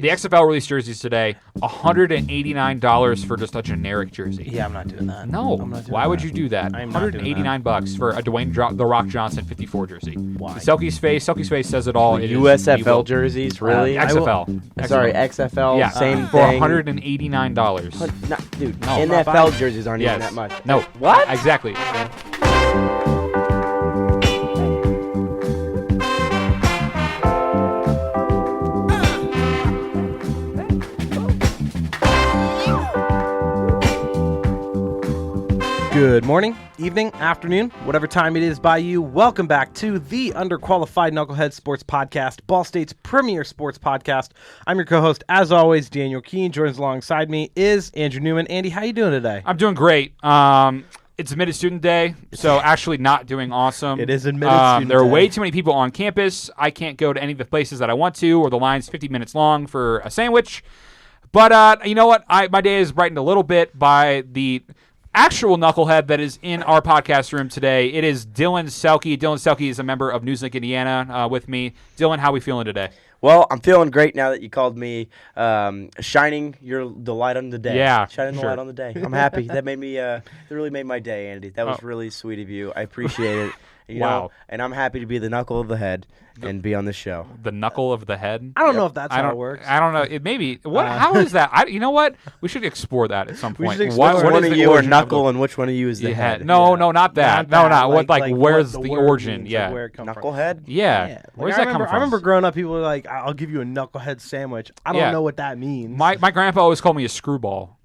The XFL released jerseys today, $189 for just a generic jersey. Yeah, I'm not doing that. No, why would you do that? I'm not doing that. $189 for a Dwayne The Rock Johnson 54 jersey. Why? Selke's face says it all. It is USFL jerseys, really? XFL. Sorry, XFL, yeah, same for thing. $189. Dude, No, NFL jerseys aren't even that much. No. What? Exactly. Good morning, evening, afternoon, whatever time it is by you. Welcome back to the Underqualified Knuckleheads Sports Podcast, Ball State's premier sports podcast. I'm your co-host, as always, Daniel Keene. Joins alongside me is Andrew Newman. Andy, how you doing today? I'm doing great. It's admitted student day, so actually not doing awesome. It is admitted student There are day. way too many people on campus. I can't go to any of the places that I want to, or the line's 50 minutes long for a sandwich. But you know what? My day is brightened a little bit by the actual knucklehead that is in our podcast room today. It is Dylan Selke. Dylan Selke is a member of Newslink, Indiana, with me. Dylan, how are we feeling today? Well, I'm feeling great now that you called me shining the light on the day. Yeah, shining the light on the day. I'm happy. That made me. That really made my day, Andy. That was really sweet of you. I appreciate it. You know, and I'm happy to be the knuckle of the head and be on this show. The knuckle of the head? I don't know if that's how it works. I don't know. It maybe. What? How is that? You know what? We should explore that at some point. Which one of you are knuckle and which one of you is the head? No, not that. Not what. Like, where's the origin? Means, yeah. like where it comes Knucklehead? from. Yeah. Where's that come from? I remember growing up, people were like, I'll give you a knucklehead sandwich. I don't know what that means. My grandpa always called me a screwball.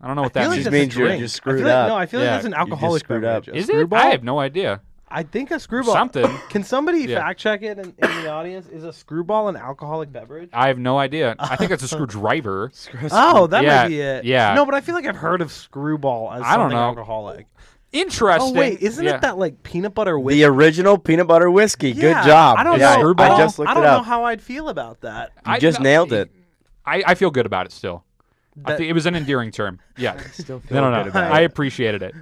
I don't know what that means. It just means you're just screwed up. No, I feel like that's an alcoholic beverage. Is it? I have no idea. I think a screwball. Something. Can somebody fact check it in the audience? Is a screwball an alcoholic beverage? I have no idea. I think it's a screwdriver. Oh, that might be it. Yeah. No, but I feel like I've heard of screwball as something alcoholic. Interesting. Oh, wait. Isn't it that like peanut butter whiskey? The original peanut butter whiskey. Yeah, Good job. I don't know. I just looked it up. I don't know how I'd feel about that. You just nailed it. I feel good about it still. I think it was an endearing term. Yeah. Still feel good about it. I appreciated it.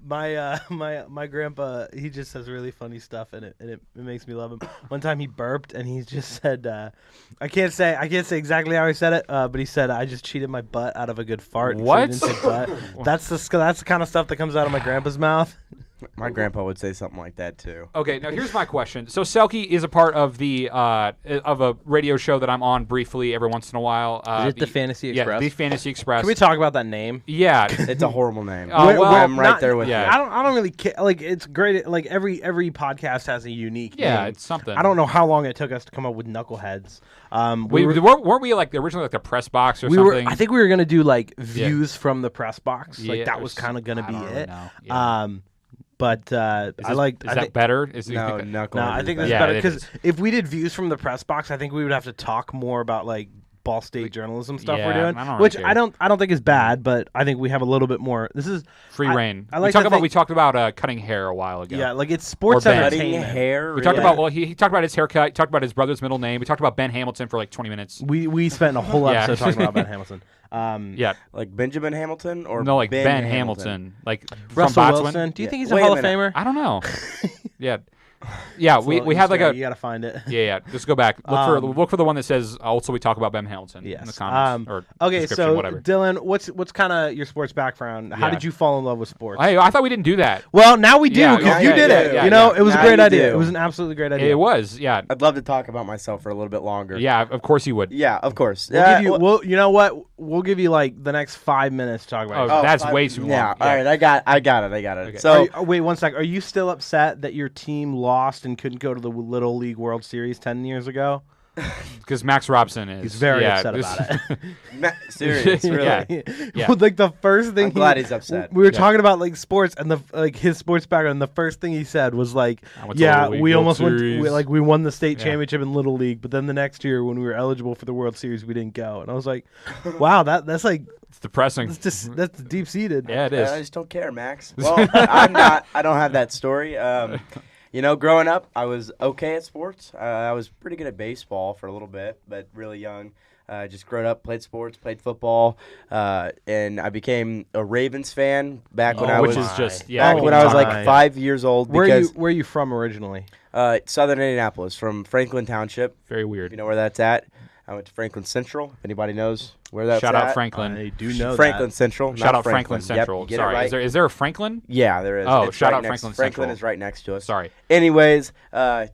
My grandpa, he just says really funny stuff, and it makes me love him. One time he burped, and he just said, I can't say exactly how he said it, but he said, "I just cheated my butt out of a good fart." What? So he didn't say butt. That's the kind of stuff that comes out of my grandpa's mouth. My grandpa would say something like that too. Okay, now here's my question. So Selke is a part of the of a radio show that I'm on briefly every once in a while. Is it the Fantasy Express? Yeah, the Fantasy Express. Can we talk about that name? Yeah, it's a horrible name. I'm right there with you. I don't really care. Like, it's great. Like every podcast has a unique name. It's something. I don't know how long it took us to come up with Knuckleheads. Weren't we like originally like the press box or something? I think we were gonna do like views from the press box. Like Yeah, that was kind of gonna be it. Yeah. But Is that better? No, I think that's better because if we did views from the press box, I think we would have to talk more about like Ball State journalism stuff we're doing, which I don't think is bad, but I think we have a little bit more. This is free reign. I like we talked about cutting hair a while ago. Yeah, like it's sports cutting entertainment. hair. We talked about he talked about his haircut. He talked about his brother's middle name. We talked about Ben Hamilton for like 20 minutes. We spent a whole episode talking about Ben Hamilton. Like Benjamin Hamilton or no, like Ben Hamilton, like Russell from Wilson. Do you think he's a Hall of Famer? I don't know. We had like you gotta find it. Yeah. Just go back. Look for the one that says also we talk about Ben Hamilton. Yes. In the comments or okay, so whatever. Dylan, what's kind of your sports background? How did you fall in love with sports? Hey, I thought we didn't do that. Well, now we do because you did it. It was a great idea. It was an absolutely great idea. It was. Yeah. I'd love to talk about myself for a little bit longer. Yeah, of course you would. Yeah, of course. You know what? We'll give you like the next 5 minutes to talk about it. That's way too long. Yeah. All right, I got it. Okay. So wait 1 sec. Are you still upset that your team lost and couldn't go to the Little League World Series 10 years ago? Because Max Robson is. He's very upset about it. Serious, really. Yeah. Well, like the first thing. I'm glad he's upset. We were talking about like sports and his sports background. And the first thing he said was like, we almost went. We won the state championship in Little League, but then the next year when we were eligible for the World Series, we didn't go. And I was like, wow, that's like. It's depressing. That's deep seated. Yeah, it is. I just don't care, Max. Well, I'm not. I don't have that story. Growing up, I was okay at sports. I was pretty good at baseball for a little bit, but really young. Just growing up, played sports, played football, and I became a Ravens fan back when I was like 5 years old. Where are you from originally? Southern Indianapolis, from Franklin Township. Very weird. You know where that's at? I went to Franklin Central. If anybody knows where that's Shout at. out Franklin. I do know Franklin Central. Shout not out Franklin Central. Yep, get Sorry, it right. is there a Franklin? Yeah, there is. Oh, It's shout right out next- Franklin Franklin Central. is right next to us. Sorry. Anyways,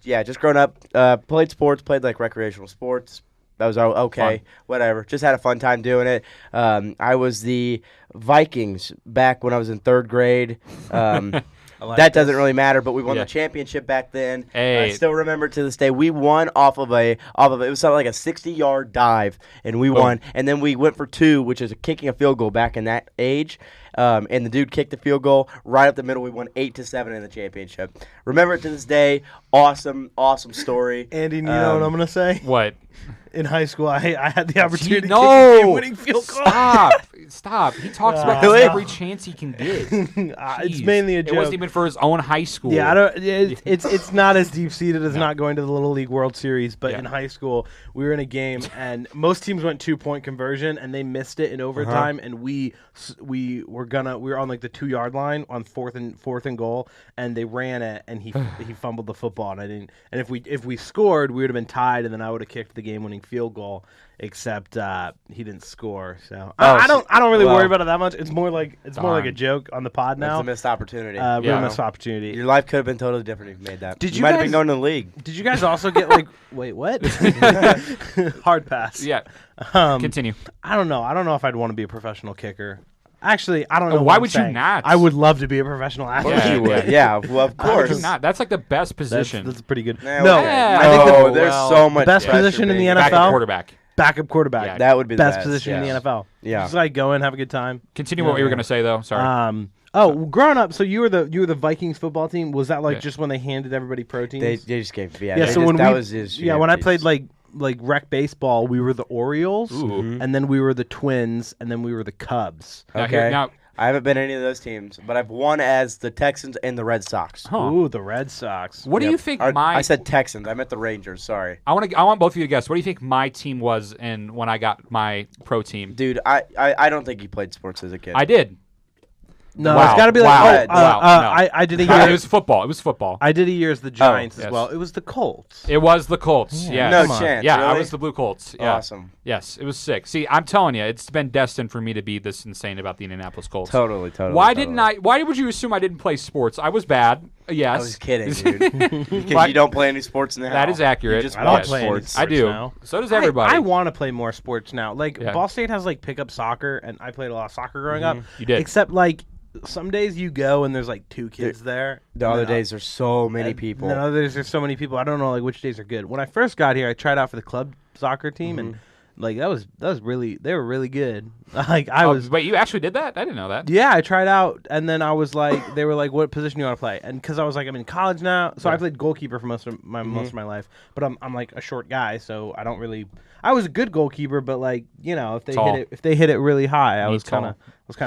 just growing up, played sports, played like recreational sports. That was okay, Fun. whatever. Just had a fun time doing it. I was the Vikings back when I was in 3rd grade. That doesn't really matter, but we won the championship back then. Hey. I still remember to this day. We won off of it was something like a 60-yard dive, and we won. And then we went for 2, which is kicking a field goal back in that age. And the dude kicked the field goal right up the middle. We won 8-7 in the championship. Remember it to this day. Awesome story. Andy, you know what I'm gonna say? What? In high school, I had the opportunity to kick No! a game-winning field goal. Stop. He talks about Really? this every chance he can get. It's mainly a joke. It wasn't even for his own high school. Yeah, I don't. It's not as deep seated as not going to the Little League World Series. But in high school, we were in a game, and most teams went 2-point conversion, and they missed it in overtime. And we were on like the 2-yard line on fourth and goal, and they ran it, and he fumbled the football, and I didn't. And if we scored, we would have been tied, and then I would have kicked the game-winning field goal. Except he didn't score, so I don't really worry about it that much. It's more like a joke on the pod now. It's a missed opportunity. Real missed opportunity. Your life could have been totally different if you made that. Did you might have guys- been going to the league. Did you guys also get like wait what? Hard pass. Yeah. Continue. I don't know. I don't know if I'd want to be a professional kicker. Actually, I don't know. Why what I'm would you saying. not? I would love to be a professional athlete. Yeah, You would. Yeah, well, of Why would course. you not? That's like the best position. That's pretty good. Yeah, No, okay. Yeah. I think No, the there's so much best pressure position in the being- NFL. Backup quarterback. Backup quarterback. Yeah. That would be the best position in the yes. NFL. Yeah. Just like go in, have a good time. Continue what you were going to say, though. Sorry. Growing up, so you were the Vikings football team. Was that like Yeah. just when they handed everybody proteins? They just gave yeah. they So just, when that we was his when I they played just- like rec baseball, we were the Orioles, Ooh. and then we were the Twins, and then we were the Cubs. Now, here- okay. now, I haven't been any of those teams, but I've won as the Texans and the Red Sox. huh. Ooh, the Red Sox. What do Yep. you think I said Texans. I meant the Rangers. Sorry, I want both of you to guess. What do you think my team was when I got my pro team? dude. I don't think you played sports as a kid. I did. No, Wow. it's got to be Wow. like Wow. No. I did a It year. was football. It was football. I did a year as the Giants as yes. well. It was the Colts. It was the Colts. Yeah. Yes. No Come on. chance. Yeah, I really? was the Blue Colts. Yeah. Awesome. Yes, it was sick. See, I'm telling you, it's been destined for me to be this insane about the Indianapolis Colts. Totally. Why didn't I? Why would you assume I didn't play sports? I was bad. Yes. I was kidding, dude. Because you don't play any sports now. That is accurate. You just I don't watch play any sports. sports. I do. now. So does everybody. I want to play more sports now. Like Yeah. Ball State has like pickup soccer, and I played a lot of soccer growing up. You did. Except like some days you go and there's like 2 kids there. The other days there's so many people. And then other days there's so many people. I don't know like which days are good. When I first got here, I tried out for the club soccer team, and like that was really they were really good. Like I was. Wait, you actually did that? I didn't know that. Yeah, I tried out, and then I was like, they were like, "What position do you want to play?" And because I was like, I'm in college now, so I played goalkeeper for most of my life. But I'm like a short guy, so I don't really. I was a good goalkeeper, but like if they hit it really high, I was kind of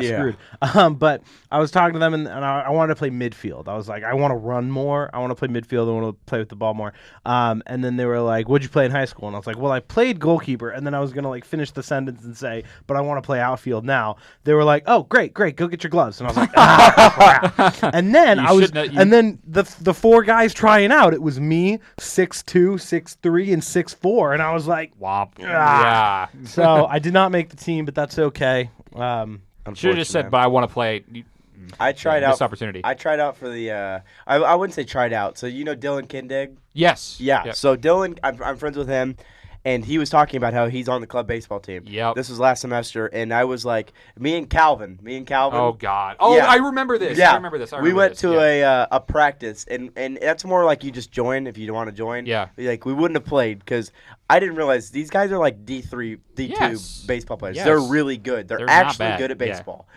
Yeah. screwed. But I was talking to them, and I wanted to play midfield. I was like, I want to run more. I want to play midfield. I want to play with the ball more. And then they were like, "What'd you play in high school?" And I was like, "Well, I played goalkeeper." And then I was gonna like finish the sentence and say, "But I want to play outfield now." They were like, "Oh, great, go get your gloves." And I was like, "Ah, crap." And then and then the 4 guys trying out, it was me, 6'2", 6'3", and 6'4", and I was like, Womp. Ah. Yeah. so I did not make the team, but that's okay. Should have just said, but I want to play. I tried out. Missed opportunity. I tried out for the. I wouldn't say tried out. So you know Dylan Kindig? Yes. Yeah. Yep. So Dylan, I'm friends with him, and he was talking about how he's on the club baseball team. Yep. This was last semester, and I was like, me and Calvin. Oh God. Oh, Yeah. I remember this. Yeah. I remember this. We went to yeah. a practice, and that's more like you just join if you don't want to join. Yeah. Like we wouldn't have played because I didn't realize these guys are like D3, D2 Yes. baseball players. Yes. They're really good. They're They're not actually bad. good at Yeah. baseball.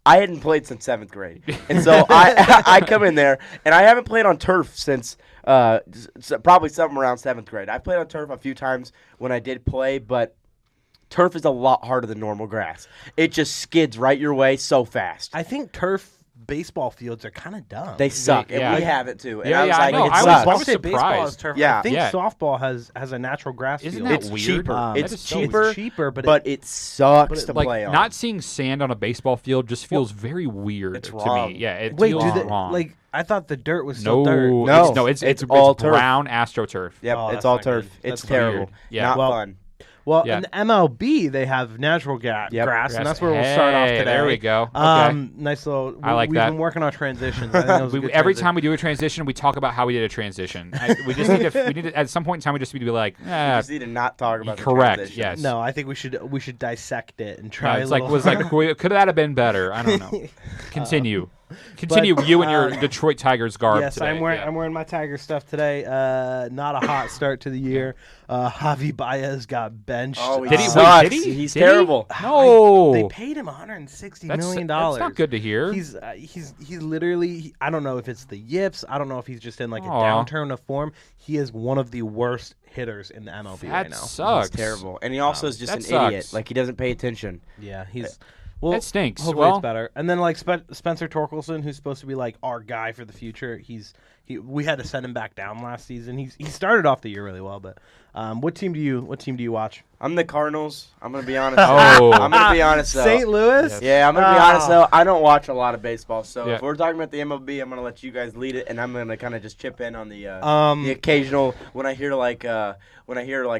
I hadn't played since 7th grade, and so I come in there, and I haven't played on turf since probably something around 7th grade. I played on turf a few times when I did play, but turf is a lot harder than normal grass. It just skids right your way so fast. I think turf baseball fields are kind of dumb. They suck, yeah. and we have it too. And Yeah, I was yeah, I like, know. it I was- sucks. Ball was State baseball surprised. is turf. Yeah. I think Yeah. softball has a natural grass Isn't field. that It's weird? cheaper. That It's is so cheaper. It's cheaper, but it sucks to like play on. not seeing sand on a baseball field just feels very weird it's to wrong. me. Yeah, it Wait, feels do they, wrong. like I thought the dirt was no, still dirt. No, it's all turf. brown AstroTurf. Yep, Oh, it's that's all not turf. good. It's That's terrible. weird. Yeah. Not Well, fun. Well, Yeah. in the MLB, they have natural grass, and that's where we'll Hey, start off today. there we go. Okay. Nice little. I like we've that. been working on transitions. I think that was a good Every transition. time we do a transition, we talk about how we did a transition. We just need to. At some point in time, we just need to be like, You just need to not talk about the correct. transition. Yes. No, I think we should dissect it and No, try. it's a little could that have been better? I don't know. Continue. Continue. You and your Detroit Tigers garb. Yes, today. I'm wearing Yeah. I'm wearing my Tiger stuff today. Not a hot start to the year. Javi Baez got benched. Oh, he Did he? sucks. Did he? He's Did he? terrible. No. They paid him $160 million. That's not good to hear. He's literally. I don't know if it's the yips. I don't know if he's just in like a Aw. downturn of form. He is one of the worst hitters in the MLB That right now. sucks. He's terrible. And he also is just that an sucks. idiot. Like, he doesn't pay attention. Yeah, he's. Well, That stinks. Hopefully Well- it's better. And then like Spencer Torkelson, who's supposed to be like our guy for the future, we had to send him back down last season. He started off the year really well, but what team do you watch? I'm the Cardinals. I'm going to be honest. Oh. I'm going to be honest, though. St. Louis? Yeah, I'm going to be honest, though. I don't watch a lot of baseball. So Yeah. if we're talking about the MLB, I'm going to let you guys lead it, and I'm going to kind of just chip in on the occasional when I hear like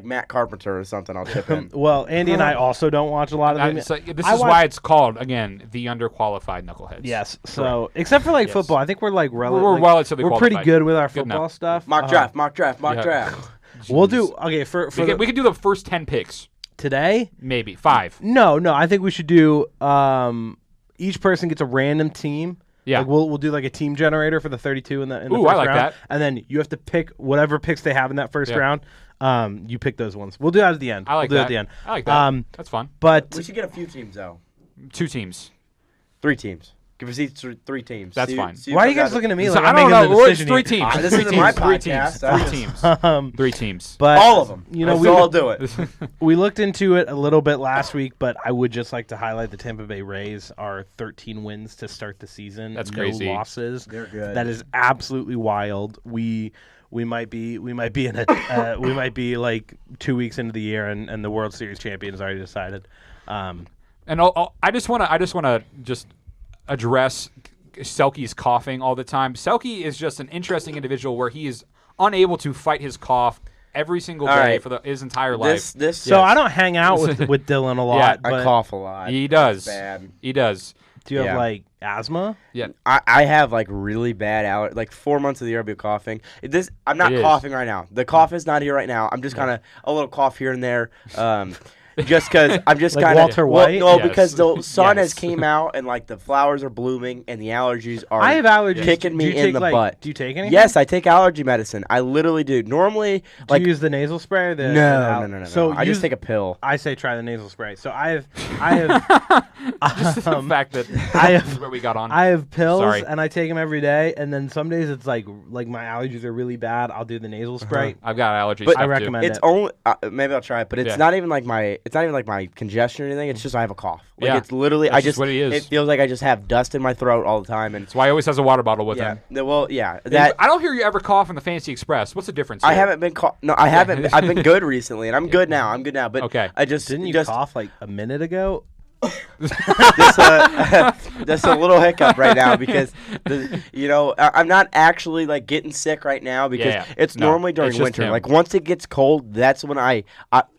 Matt Carpenter or something, I'll chip in. Well, Andy and I also don't watch a lot of them. This I is watch- why it's called again the Underqualified Knuckleheads. Yes. So except for like Yes. football, I think we're like We're relatively we're pretty qualified. good with our Good football enough. stuff. Mock draft. Yeah. We'll Jeez. do okay for We can do the first 10 picks, today. maybe 5. No, I think we should do. Each person gets a random team. Yeah. Like we'll do like a team generator for the 32 in the Ooh, first I like round, that. and then you have to pick whatever picks they have in that first Yeah. round. You pick those ones. We'll do that at the end. I like we'll do that. At the end. I like that. That's fun. But We should get a few teams, though. 2 teams. 3 teams. Give us each 3 teams. That's fine. why are you guys looking at me So like I I'm don't making know. the It's decision 3 here? teams. This Three isn't teams. my 3 podcast. teams. 3 teams. 3 teams. But All of them. You know, we all do it. we looked into it a little bit last week, but I would just like to highlight the Tampa Bay Rays are 13 wins to start the season. That's no crazy. losses. They're good. That is absolutely wild. We might be in a we might be like 2 weeks into the year and the World Series champion is already decided. And I just want to address Selke's coughing all the time. Selke is just an interesting individual where he is unable to fight his cough every single day All right. for his entire life. So I don't hang out with Dylan a lot. Yeah, but I cough a lot. He does. Bad. He does. Do you have Yeah. like asthma? Yeah. I have like really bad allergies. Like 4 months of the year I'll be coughing. I'm not It is. coughing right now. The cough is not here right now. I'm just kind of a little cough here and there. Just because I'm just Like kind of Walter White? No, Yes. because the sun has Yes. came out and like the flowers are blooming and the allergies are. I have allergies. kicking Do me you in take, the like, butt. Do you take anything? Yes, I take allergy medicine. I literally do. Normally, Do you use the nasal spray? Or no. So I just take a pill. I say try the nasal spray. So I have Just the fact that I this have- is where we got on. I have pills Sorry. and I take them every day. And then some days it's like my allergies are really bad. I'll do the nasal spray. I've got allergies. But stuff I too. recommend It's it. only maybe I'll try it, but it's Yeah. not even like my congestion or anything. It's just I have a cough. Like Yeah. it's literally That's I just just what it is. It feels like I just have dust in my throat all the time, and That's why he always has a water bottle with yeah. him. Well, yeah. That I don't hear you ever cough in the Fancy Express. What's the difference? I here? haven't been no, I haven't. I've been good recently, and I'm good now. I'm good now, but Okay. I just Didn't you just cough like a minute ago? just a little hiccup right now because I'm not actually like getting sick right now because Yeah. it's No, normally during it's just winter. him. Like once it gets cold, that's when I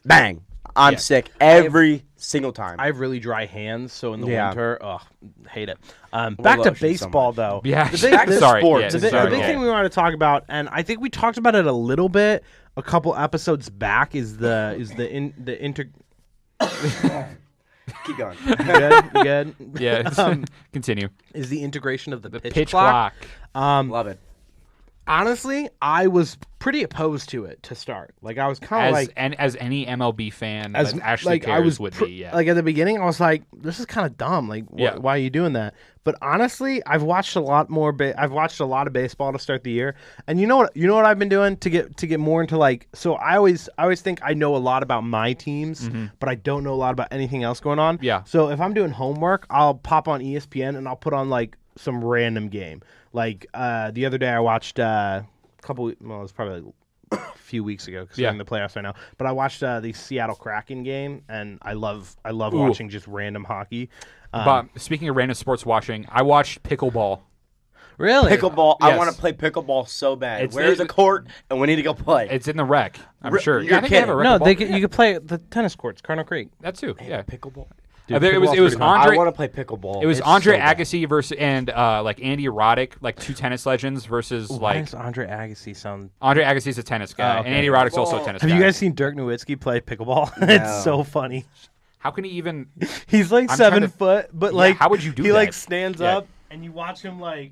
bang. I'm Yeah. sick every single time. I have really dry hands, so in the Yeah. winter, hate it. Back to lotion so baseball much. though. Yeah. The big, Back to sorry. sports. Yeah, the sorry. big Yeah. thing we want to talk about, and I think we talked about it a little bit a couple episodes back, is the inter. Keep going. You good? You good? Yeah. Continue. Is the integration of the pitch, Pitch clock. clock. Love it. Honestly, I was pretty opposed to it to start. Like I was kind of like, as any MLB fan as that actually like cares I was would pr- be. Yeah. like at the beginning, I was like, this is kind of dumb. Like, Yeah. why are you doing that? But honestly, I've watched a lot more. I've watched a lot of baseball to start the year, and you know what I've been doing to get more into like. So I always think I know a lot about my teams, but I don't know a lot about anything else going on. Yeah. So if I'm doing homework, I'll pop on ESPN and I'll put on like some random game. Like the other day, I watched it was probably a few weeks ago because Yeah. they're in the playoffs right now. But I watched the Seattle Kraken game, and I love watching just random hockey. But speaking of random sports watching, I watched pickleball. Really? Pickleball. I Yes. want to play pickleball so bad. It's- Where's the court? And we need to go play. It's in the rec. I'm sure. You're I think they have a kidding. rec No, ball. you could play at the tennis courts, Cardinal Creek. That too. Yeah. Pickleball. Dude, It was pickleball's pretty fun. Andre. I want to play pickleball. It was It's Andre so bad. Agassi versus like Andy Roddick, like two tennis legends versus Why like does Andre Agassi sound... Andre Agassi's a tennis guy, Oh, okay. and Andy Roddick's also a tennis Have guy. you guys seen Dirk Nowitzki play pickleball? No. It's so funny. How can he even? He's like I'm 7 trying to- foot, but Yeah, like how would you do he that? like stands Yeah. up and you watch him like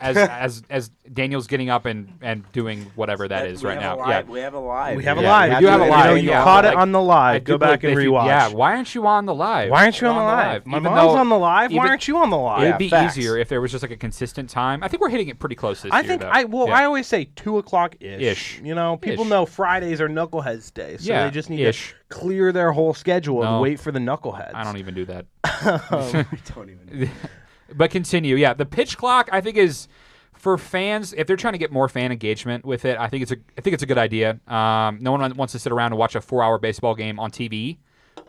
As Daniel's getting up and doing whatever that is We right have now. a live- We have a live. we have a Yeah, live. we do have a You live, know, you yeah. caught it Like, on the I live. do Go back and believe if you- rewatch. Yeah, why aren't you on the live? Why aren't you on You're the live? My Even mom's though- on the live. Why even- aren't you on the live? It'd be facts. easier if there was just like a consistent time. I think we're hitting it pretty close this I year. think though. I Yeah. always say 2:00 ish. Ish. You know, people Ish. know Fridays are Knuckleheads Day, so Yeah, they just need ish. to clear their whole schedule No. and wait for the Knuckleheads. I don't even do that. Don't even. But continue. Yeah, the pitch clock I think is for fans if they're trying to get more fan engagement with it. I think it's a good idea. No one wants to sit around and watch a 4-hour baseball game on TV.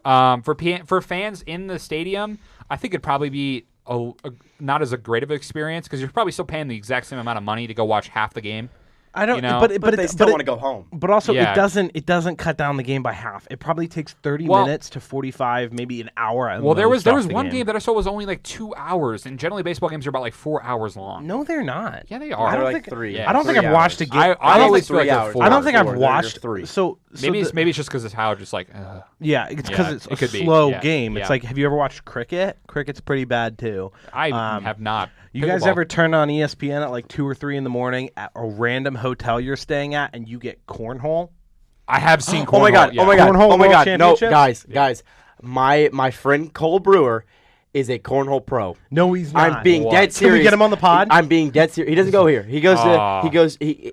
For fans in the stadium, I think it'd probably be not as great of an experience because you're probably still paying the exact same amount of money to go watch half the game. I don't. You know? But They still want to go home. But also, Yeah. it doesn't cut down the game by half. It probably takes 30 Well- minutes to 45, maybe an hour. At Well, there most was off the one game that I saw was only like 2 hours, and generally baseball games are about like 4 hours long. No, they're not. Yeah, they I are. don't They're like think. 3. Yeah. I don't think 3 I've watched a hours. game. I don't always think- feel like they're 3 4 I don't hours. think I've They're watched 3. So Maybe the- it's just because it's how just like. Yeah, it's because Yeah, it's it a could be, slow yeah, game. It's yeah. like, have you ever watched cricket? Cricket's pretty bad too. I have not. You guys Pickleball. ever turn on ESPN at like 2 or 3 in the morning at a random hotel you're staying at and you get cornhole? I have seen. Oh my cornhole, god! yeah. Oh my god! Cornhole Oh my World god! No, Championship? guys. My friend Cole Brewer is a cornhole pro. No, he's not. I'm being What? dead Can serious. we get him on the pod? I'm being dead serious. He doesn't go here. He goes Aw. to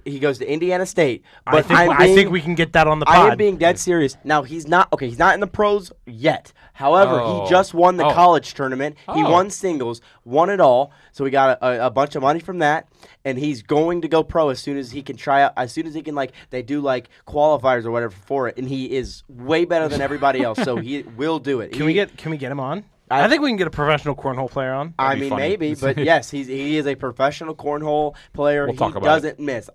he goes to Indiana State. But I think we can get that on the I pod. am being dead serious. Now he's not He's not in the pros yet. However, Oh. he just won the Oh. college tournament. He Oh. won singles, won it all. So we got a bunch of money from that, and he's going to go pro as soon as he can try out. As soon as he can, like they do like qualifiers or whatever for it, and he is way better than everybody else. So he will do it. Can we get him on? I think we can get a professional cornhole player on. I That'd be mean, funny. maybe, but yes, he is a professional cornhole player. We'll he talk about doesn't miss.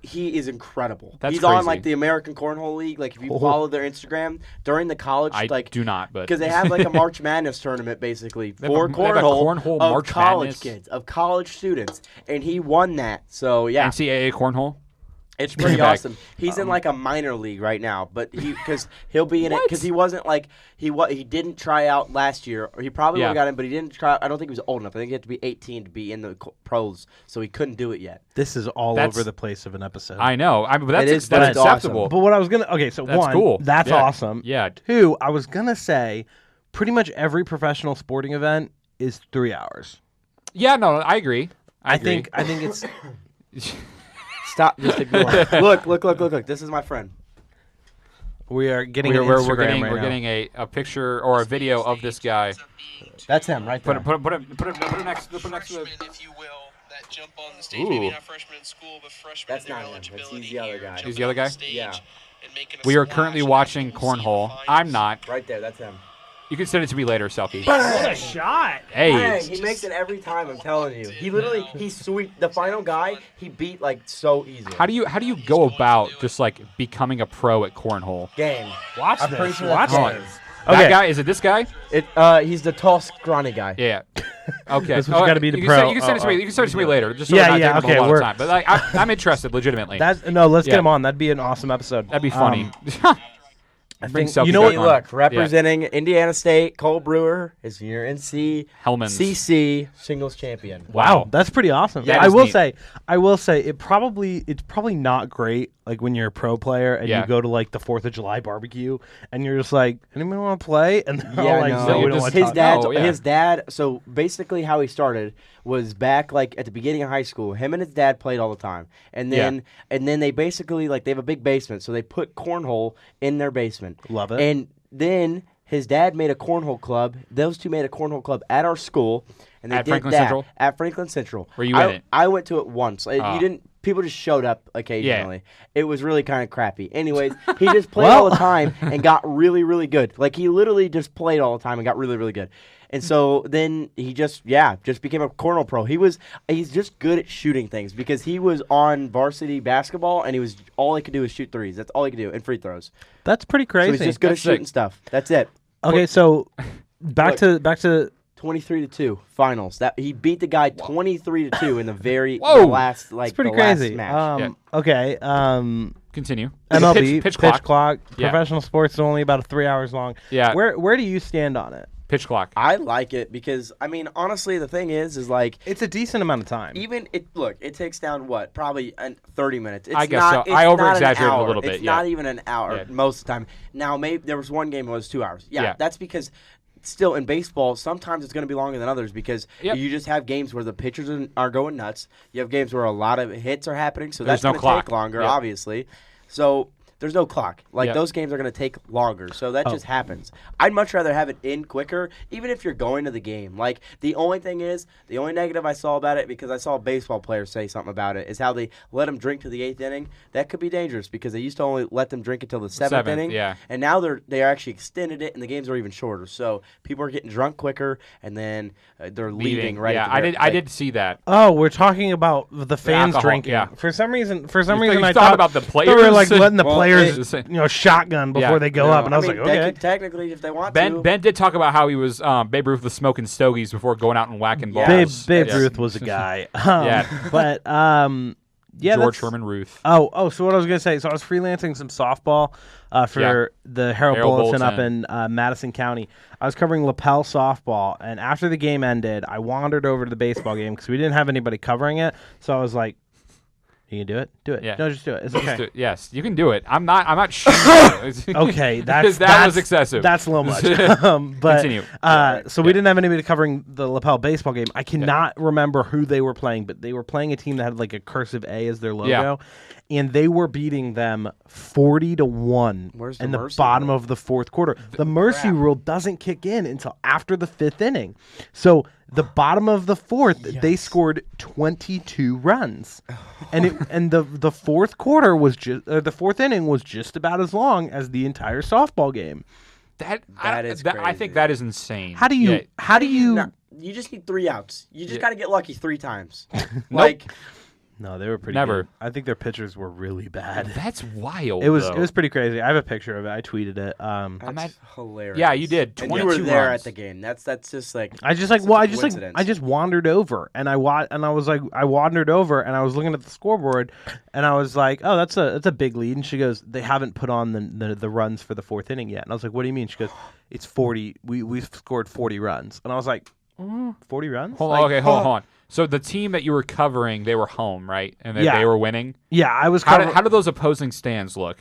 He is incredible. That's He's on crazy. like the American Cornhole League. Like if you follow their Instagram during the college, I like do not, but because they have like a March Madness tournament basically They have for a- they have a cornhole, cornhole of March college Madness? kids, of college students, and he won that. So yeah, NCAA cornhole. it's pretty Back. awesome. He's in like a minor league right now, but because he'll be in it because he wasn't like he didn't try out last year. Or he probably would Yeah. have got in, but he didn't try. I don't think he was old enough. I think he had to be 18 to be in the pros, so he couldn't do it yet. This is all That's- over the place of an episode. I know. But that's It is- that's that's awesome. acceptable. But what I was gonna so That's one, cool. that's Yeah. awesome. Yeah. 2, I was gonna say, pretty much every professional sporting event is 3 hours. Yeah. No, I agree. I agree. I think it's Stop, just ignore. Look. This is my friend. we are getting We're, an we're, Instagram we're getting right we're now. getting a picture or a video of this guy. That's him right there. Put it next to the. if you will, that jump on the stage. Ooh. Maybe not freshman in school, but freshman That's in their not him. That's- eligibility he's the other year, guy. jumping He's the other on guy? stage Yeah. and making a We are splash, currently and watching people will see cornhole. the I'm finals. not. Right there. That's him. You can send it to me later, Selke. What a shot! Hey. Dang, he makes it every time. I'm telling you. He literally the final guy he beat like so easy. How do you go about just like becoming a pro at cornhole? game? Watch I'm pretty this. sure Watch that's this. That Okay. guy, is it this guy? He's the tall, scrawny guy. Yeah. Okay. This one's gotta be the you pro. Can you can send it to me. You can send it to me later. Just so Yeah, we're not yeah, taking okay, a whole lot we're- of time. But like, I'm interested, legitimately. Let's Yeah. get him on. That'd be an awesome episode. That'd be funny. I Bring think Selke you know back what? on. Look, representing Indiana State, Cole Brewer is your NC Hellman's. CC singles champion. Wow, that's pretty awesome. That I is will neat. say, it's probably not great. Like when you're a pro player and Yeah. you go to like the 4th of July barbecue and you're just like, anyone want to play? And they're all like, no. no, we don't Just- want his to. dad. Oh, yeah. His dad. So basically, how he started was back like at the beginning of high school. Him and his dad played all the time, and then they basically like they have a big basement, so they put cornhole in their basement. Love it. And then his dad made a cornhole club. Those two made a cornhole club at our school, and they At did Franklin that Central? at Franklin Central. Were you in it? I went to it once. You didn't people just showed up occasionally. It was really kind of crappy. Anyways, he just played all the time and got really, really good. Like, he literally just played all the time and got really, really good. And so then he just became a cornhole pro. He's just good at shooting things because he was on varsity basketball and all he could do was shoot threes. That's all he could do, and free throws. That's pretty crazy. So he's just good at shooting stuff. That's it. Okay, so back to 23-2 finals. That he beat the guy 23-2 in the last it's pretty crazy. Match. Okay. Continue. MLB pitch clock. Yeah. Professional sports is only about 3 hours long. Yeah. Where do you stand on it? Pitch clock. I like it because honestly, the thing is like It's a decent amount of time. even it takes down probably 30 minutes. It's I guess not, so. I it's not an over-exaggerated a hour. little bit, It's yeah. not even an hour most of the time. Now maybe there was one game that was 2 hours. Yeah. That's because still in baseball sometimes it's going to be longer than others because you just have games where the pitchers are going nuts. You have games where a lot of hits are happening, so There's that's no going to clock. take longer, Yep. obviously. So there's no clock. Like, Yep. those games are going to take longer, so that just happens. I'd much rather have it in quicker, even if you're going to the game. Like, the only negative I saw about it, because I saw a baseball player say something about it, is how they let them drink to the 8th inning. That could be dangerous because they used to only let them drink until the 7th inning. Yeah. And now they actually extended it, and the games are even shorter. So people are getting drunk quicker, and then they're leaving right Yeah, at the I did see that. Oh, we're talking about the fans alcohol, drinking. yeah. For some reason, you I thought about the They were like players? letting the Well, players, it- shotgun before Yeah. they go up, and I was like, they okay. could technically, if they want Ben to. did talk about how he was Babe Ruth was smoking stogies before going out and whacking balls. Babe Yes. Ruth was a guy. Yeah. But yeah, George that's- Herman Ruth. So what I was gonna say, so I was freelancing some softball for the Herald Bulletin up in Madison County. I was covering lapel softball, and after the game ended, I wandered over to the baseball game because we didn't have anybody covering it. So I was like, "You can do it. Do it. Yeah. No, just do it. It's okay." Yes, you can do it. I'm not shooting you. Okay, that was excessive. That's a little much. But Continue. So we didn't have anybody covering the lapel baseball game. I cannot remember who they were playing, but they were playing a team that had like a cursive A as their logo, and they were beating them 40-1 Where's the in the mercy bottom rule? of the fourth quarter. The mercy rule doesn't kick in until after the 5th inning. So the bottom of the fourth, they scored 22 runs, and the fourth quarter was the fourth inning was just about as long as the entire softball game. That is I crazy. think that is insane. How do you? No, you just need 3 outs. You just got to get lucky 3 times. No, they were pretty. Never. Good. I think their pitchers were really bad. That's wild. It was though. pretty crazy. I have a picture of it. I tweeted it. That's hilarious. Yeah, you did. And you were 22 there runs. at the game. That's just like. I just such a coincidence. I just wandered over and I wandered over and I was looking at the scoreboard and I was like, oh, that's a big lead. And she goes, they haven't put on the runs for the 4th inning yet. And I was like, what do you mean? She goes, it's 40. We've scored 40 runs. And I was like, 40 runs? Hold on. So the team that you were covering, they were home, right? And they were winning? Yeah, I was. How did those opposing stands look?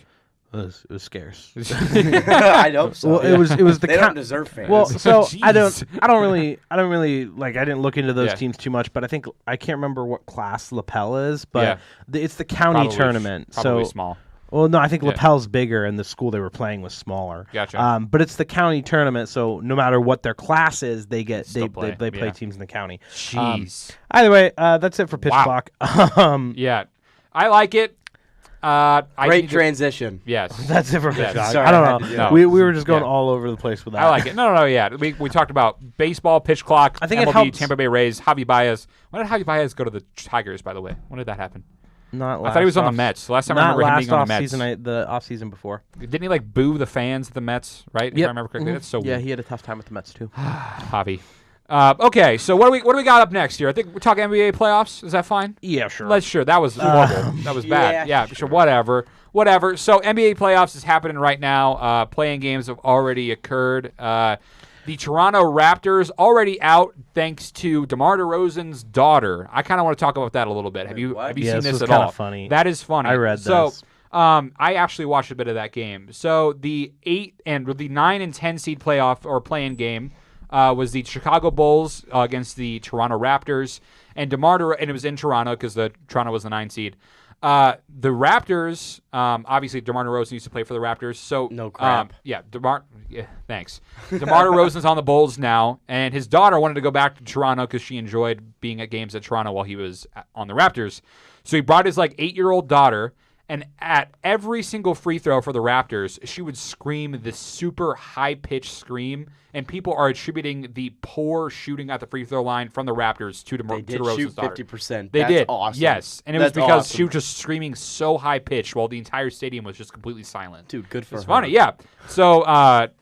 It was scarce. I hope so. Well, it was the. They don't deserve fans. Well, so I Jeez. don't really like. I didn't look into those Yeah. teams too much, but I can't remember what class lapel is, but Yeah. it's the county Probably tournament. Probably so small. Well, no, I think Yeah. lapel's bigger, and the school they were playing was smaller. Gotcha. But it's the county tournament, so no matter what their class is, they Still play, play yeah. teams in the county. Jeez. Either way, that's it for pitch Wow. clock. Yeah. I like it. Great transition. Yes. That's it for pitch Yes. clock. Sorry, I I don't had know. to do that. We were just going Yeah. all over the place with that. I like it. No, yeah. We talked about baseball, pitch clock, I think it MLB, helps. Tampa Bay Rays, Javi Baez. When did Javi Baez go to the Tigers, by the way? When did that happen? Not I thought he was on the off- Mets. Last time I Not remember him last being on off the Mets. season, the off season before. Didn't he like boo the fans at the Mets, right? If I remember correctly. That's so Yeah, weird. he had a tough time with the Mets too. Javi. Okay, so what do we got up next here? I think we're talking NBA playoffs. Is that fine? Yeah, sure. That was horrible. That was bad. yeah, Yeah, sure. Whatever. So NBA playoffs is happening right now. Playing games have already occurred. The Toronto Raptors already out thanks to DeMar DeRozan's daughter. I kind of want to talk about that a little bit. Have you what? seen this this was at kinda all? funny. That is funny. I read so, this. I actually watched a bit of that game. So the 9 and 10 seed playoff or play-in game was the Chicago Bulls against the Toronto Raptors, and and it was in Toronto because the Toronto was the 9 seed. The Raptors, obviously DeMar DeRozan used to play for the Raptors. So No crap. thanks. DeMar DeRozan's on the Bulls now, and his daughter wanted to go back to Toronto because she enjoyed being at games at Toronto while he was on the Raptors. So he brought his 8-year-old daughter, and at every single free throw for the Raptors, she would scream this super high-pitched scream, and people are attributing the poor shooting at the free throw line from the Raptors to They did DeRozan's shoot daughter. 50%. They That's did, awesome. yes, and it was That's because awesome. she was just screaming so high-pitched while the entire stadium was just completely silent. Dude, good for It's her. funny, yeah. So,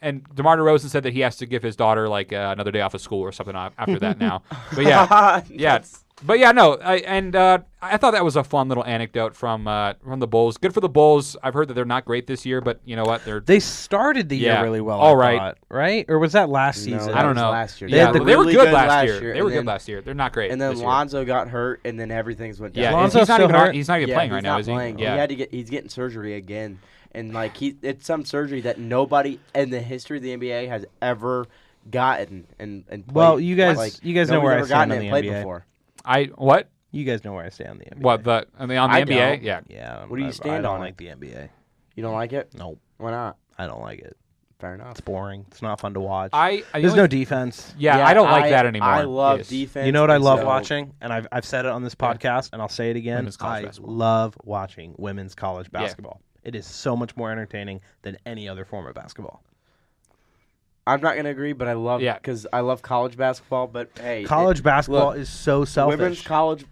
and DeMar DeRozan said that he has to give his daughter another day off of school or something after that now. But yeah, yeah. But yeah, no, I thought that was a fun little anecdote from the Bulls. Good for the Bulls. I've heard that they're not great this year, but you know what? They started the year Yeah. really well. All I right. thought, right? Or was that last No, season? that I don't was know. last year. They Yeah, had the they were really good last year. year, They were and good then- last year. They're not great. And then this year. Lonzo got hurt, and then everything's went down. Yeah, Lonzo's he's not still even hurt? he's not even playing he's right now, not is he? playing. Yeah. He's getting surgery again, and it's some surgery that nobody in the history of the NBA has ever gotten and played. Well, you guys know where I nobody's ever stand gotten on it the and played NBA. before. What? You guys know where I stand on the NBA. What on the I NBA? don't. Yeah. Yeah. What do you I stand don't on? like the NBA. You don't like it? Nope. Why not? I don't like it. Fair enough. It's boring. It's not fun to watch. I There's no defense. Yeah, I don't like that anymore. I love Yes. defense. You know what I and love so- watching? And I've said it on this podcast, and I'll say it again. Women's college I basketball. love watching women's college basketball. It is so much more entertaining than any other form of basketball. I'm not gonna agree, but I love because I love college basketball. But hey, College basketball look, is so selfish. women's college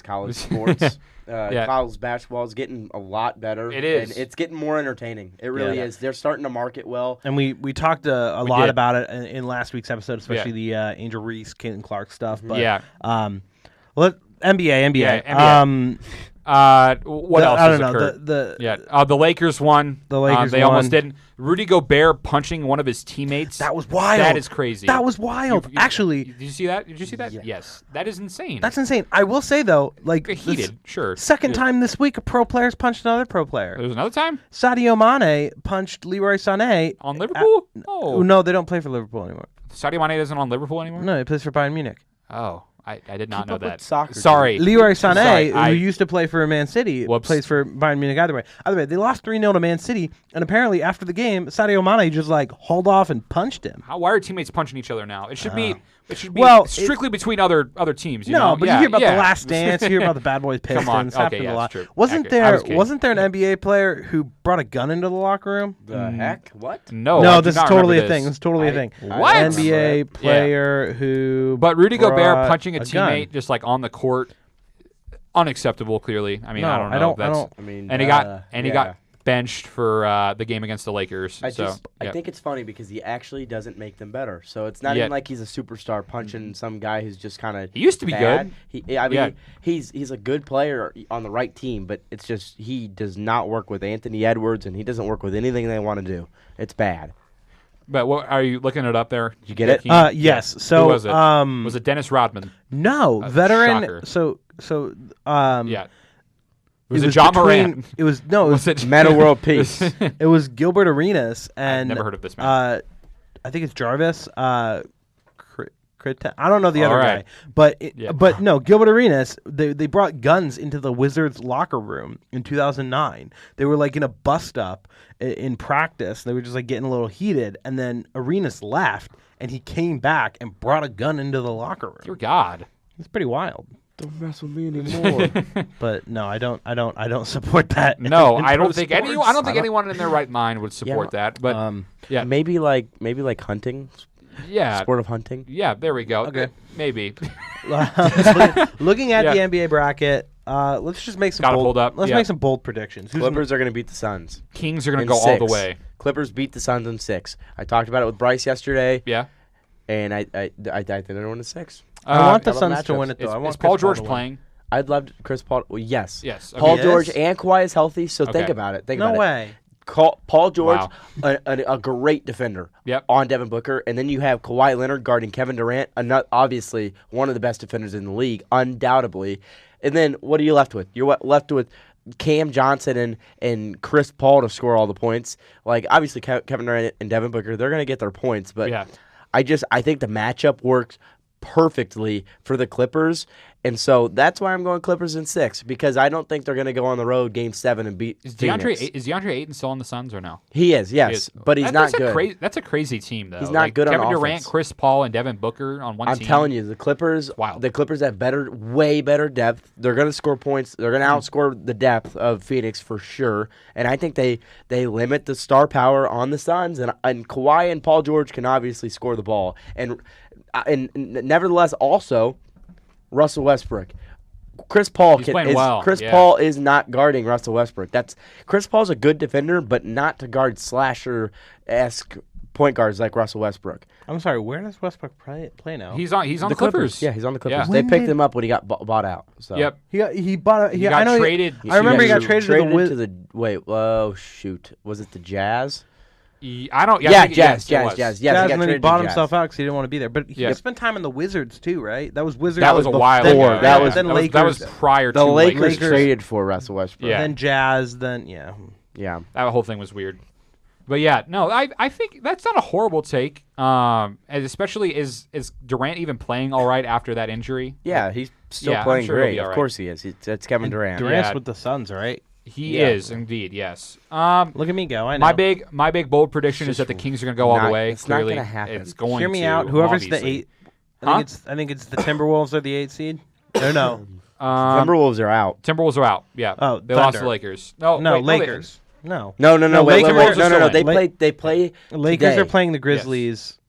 college sports. College basketball is getting a lot better. It is. And it's getting more entertaining. It really Yeah. is. They're starting to market well. And we talked a We lot did. about it in last week's episode, especially the Angel Reese, Caitlin Clark stuff. But Yeah. NBA. Yeah, NBA. What else I has don't know. occurred? The Lakers won. The Lakers they won. almost didn't. Rudy Gobert punching one of his teammates. That was wild. That is crazy. That was wild. Actually, did you see that? Did you see that? Yeah. Yes. That is insane. that's insane. I will say though, like heated. Sure. second time this week, a pro player's punched another pro player. There was another time Sadio Mane punched Leroy Sané. on Liverpool. Oh no, they don't play for Liverpool anymore. Sadio Mane isn't on Liverpool anymore. No, he plays for Bayern Munich. Oh, I did not Keep know up with that. soccer, Sorry. Leroy Sané, Sorry, who used to play for Man City, Whoops. plays for Bayern Munich either way. Either way, they lost 3-0 to Man City, and apparently after the game, Sadio Mane just hauled off and punched him. Why are teammates punching each other now? It should be. It should be Well, strictly between other teams. You No, know? but Yeah, you hear about yeah. the Last Dance, you hear about the Bad Boys Pistons. Come on. Happened Okay, a yeah, lot. that's true. Wasn't Accurate. I was kidding. wasn't there an NBA player who brought a gun into the locker room? The heck? What? No, I No, do this is not totally a remember thing. this. This is totally a thing. What? NBA player who But Rudy Gobert brought punching a gun. teammate just on the court, unacceptable. Clearly, I mean, No, I don't know. I don't- if that's, I don't- I mean, and he got benched for the game against the Lakers. I so I think it's funny because he actually doesn't make them better. So it's not Yeah. even like he's a superstar punching some guy who's just kind of. He used to be good. I mean, Yeah. he's a good player on the right team, but it's just he does not work with Anthony Edwards, and he doesn't work with anything they want to do. It's bad. But what are you looking it up there? Did you get it? Yes. So Who was it? Um, Was it Dennis Rodman? no A veteran? shocker. So Yeah. Was it was John between- Moran? It was no. It was, Was it Meta World Peace. it was Gilbert Arenas and never heard of this man. I think it's Jarvis. I don't know the All other right. guy, but Yeah. but no, Gilbert Arenas. They brought guns into the Wizards locker room in 2009. They were in a bust up in practice. They were just getting a little heated, and then Arenas left, and he came back and brought a gun into the locker room. Dear God. It's pretty wild. Don't mess with me anymore. But no, I don't support that. No, in I pro don't think sports. I don't think anyone in their right mind would support that. But yeah, maybe like hunting, yeah, sport of hunting. yeah. There we go. Okay. Maybe. Looking at Yeah. the NBA bracket, let's just make some Got it bold. pulled up, Let's yeah. make some bold predictions. Who's Clippers are going to beat the Suns. Kings are gonna in go all the 6. way. Clippers beat the Suns in 6. I talked about it with Bryce yesterday, Yeah. and I think they're going to win in 6. I want the couple Suns to matchups. win it though. I want Is Paul Chris Paul George to win. playing? I'd love Chris Paul. Well, yes. Yes. Paul He George is? and Kawhi is healthy, so think Okay. about it. Think No about way. it. Paul George, Wow. a great defender Yep. on Devin Booker, and then you have Kawhi Leonard guarding Kevin Durant, obviously one of the best defenders in the league, undoubtedly. And then what are you left with? You're left with Cam Johnson and Chris Paul to score all the points. Obviously Kevin Durant and Devin Booker, they're going to get their points, but Yeah. I think the matchup works perfectly for the Clippers, And so that's why I'm going Clippers in 6 because I don't think they're going to go on the road Game 7 and beat Phoenix. Is DeAndre Ayton still on the Suns or no? He is, yes, but he's not good. That's a crazy team though. He's not good on Kevin offense. Durant, Chris Paul, and Devin Booker on one I'm team. telling you, the Clippers have way better depth. They're going to score points. They're going to outscore the depth of Phoenix for sure. And I think they limit the star power on the Suns. And Kawhi and Paul George can obviously score the ball. And nevertheless, also Russell Westbrook. Chris Paul Paul is not guarding Russell Westbrook. Chris Paul's a good defender, but not to guard slasher-esque point guards like Russell Westbrook. I'm sorry, where does Westbrook play now? He's on the Clippers. Yeah, he's on the Clippers. Yeah. They picked him up when he got bought out. So. Yep. He got traded. I remember he got traded to the was it the Jazz? I don't. Jazz. Jazz, and then he bought himself out because he didn't want to be there. But he spent time in the Wizards too, right? That was Wizards. That was a while ago. That was prior to the Lakers traded for Russell Westbrook. Yeah. Then Jazz. Then yeah. That whole thing was weird. But yeah, no, I think that's not a horrible take. Especially is Durant even playing all right after that injury? Yeah, he's still playing great. Of right. course he is. It's Kevin Durant. Durant's with the Suns, right? He is indeed, yes. Look at me go! I know. My big bold prediction is that the Kings are going to go all the way. It's Clearly, not going to happen. it's going. Hear me to, out. Whoever's obviously. the 8. I think it's the Timberwolves are the 8 seed. No. Timberwolves are out. Timberwolves are out. Yeah. Oh, they lost to Thunder. the Lakers. No, Lakers. No. No. Wait. Lakers are No. still They play. Lakers today. are playing the Grizzlies.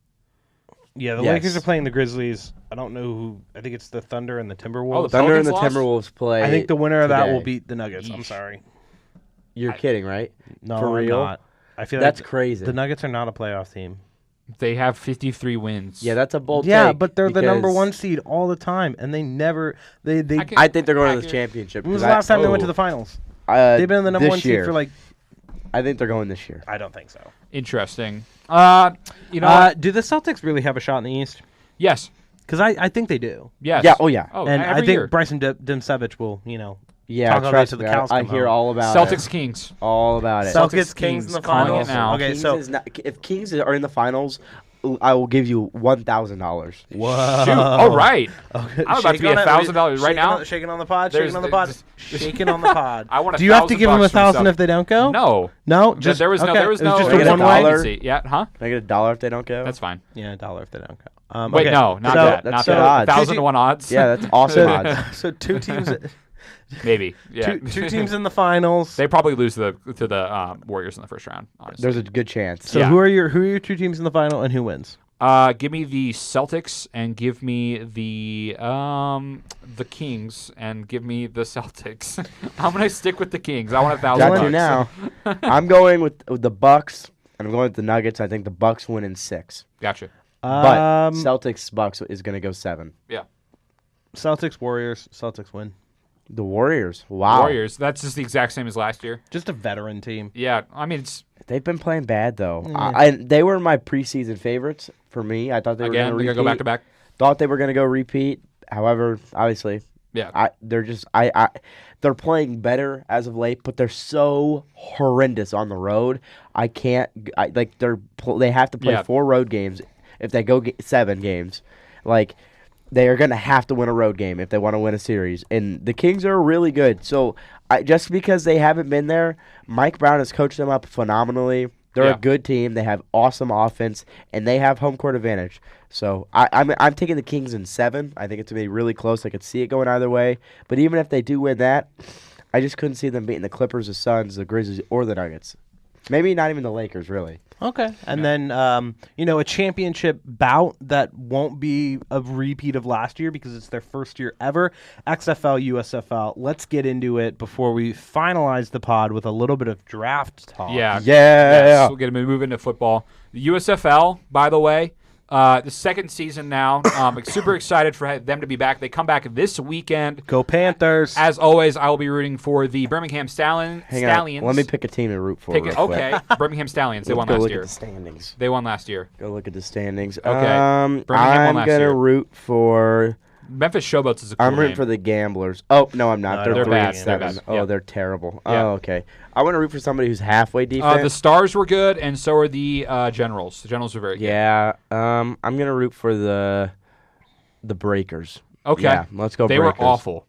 Yeah, the Yes. Lakers are playing the Grizzlies. I don't know who. I think it's the Thunder and the Timberwolves. the Thunder and the Pelicans Timberwolves play. I think the winner of that today. will beat the Nuggets. I'm Yeesh. sorry. You're kidding, right? No, For I'm real? not. I feel That's like crazy. the Nuggets are not a playoff team. They have 53 wins. Yeah, that's a bold Yeah, take but they're the number because 1 seed all the time, and they never. They. I think they're going to the championship. When was the last time they went to the finals? They've They've been in the number 1 seed for like. I think they're going this year. I don't think so. Interesting. You know, do the Celtics really have a shot in the East? yes, Because I think they do. yes. Yeah. Oh yeah. Oh, And every I think year. Bryson Dimsevich will, Yeah. talk about it Trust to the me. cows I come hear home. all about Celtics it. Kings. All about it. Celtics Kings in the calling finals. it now. Okay, Kings so is not, if Kings are in the finals, I will give you $1,000. whoa. Shoot. All right. Okay. I'm about to be $1,000 right now. Shaking on the pod. There's- Shaking on the pod. there's- Shaking on the pod. I want Do you have to give them $1,000 for $1,000 myself. if they don't go? No. No. Just, there was no. okay. There was It no. just They get a a one-way. dollar? Yeah. Huh? Can I get $1 if they don't go? That's fine. Yeah, $1 if they don't go. Wait, okay. no, not So- that. that's Not so that. odd. 1,000 to 1 odds. Yeah, that's awesome odds. So 2 teams. Maybe. Yeah. two teams in the finals. They probably lose to the Warriors in the first round. Honestly. There's a good chance. So Yeah. who are your 2 teams in the final and who wins? Give me the Celtics and give me the Kings and give me the Celtics. I'm gonna stick with the Kings. I want $1,000. Got you now. I'm going with the Bucks, and I'm going with the Nuggets. I think the Bucks win in 6. Gotcha. But Celtics Bucks is going to go 7. Yeah. Celtics Warriors. Celtics win. The Warriors. Wow. Warriors. That's just the exact same as last year. Just a veteran team. Yeah. I mean, it's They've been playing bad though. Mm. They were my preseason favorites for me. I thought they were again. going We're to gonna go back to back. Thought they were going to go repeat. However, obviously, Yeah. they're playing better as of late, but they're so horrendous on the road. They have to play 4 road games if they go 7 games. Like they are going to have to win a road game if they want to win a series. And the Kings are really good. So just because they haven't been there, Mike Brown has coached them up phenomenally. They're a good team. They have awesome offense, and they have home court advantage. So I'm taking the Kings in 7. I think it's going to be really close. I could see it going either way. But even if they do win that, I just couldn't see them beating the Clippers, the Suns, the Grizzlies, or the Nuggets. Maybe not even the Lakers, really. Okay. And then, a championship bout that won't be a repeat of last year because it's their first year ever. XFL, USFL. Let's get into it before we finalize the pod with a little bit of draft talk. Yeah. Yeah. Yes, we're going to move into football. The USFL, by the way, the second season now. Super excited for them to be back. They come back this weekend. Go Panthers. As always, I will be rooting for the Birmingham Stallions. Hang on. Let me pick a team to root for. real quick. Okay, Birmingham Stallions. They Let's won go last look year. at the standings. They won last year. Go look at the standings. Okay. Birmingham won I'm last gonna year. root for. Memphis Showboats is a cool I'm rooting name. for the Gamblers. Oh no, I'm not. No, they're they're bad. 3-7. They're bad. Oh, Yeah. they're terrible. Yeah. Oh, okay. I want to root for somebody who's halfway defense. The Stars were good, and so are the Generals. The Generals were very good. Yeah. I'm gonna root for the Breakers. Okay. Yeah, let's go They Breakers. were awful.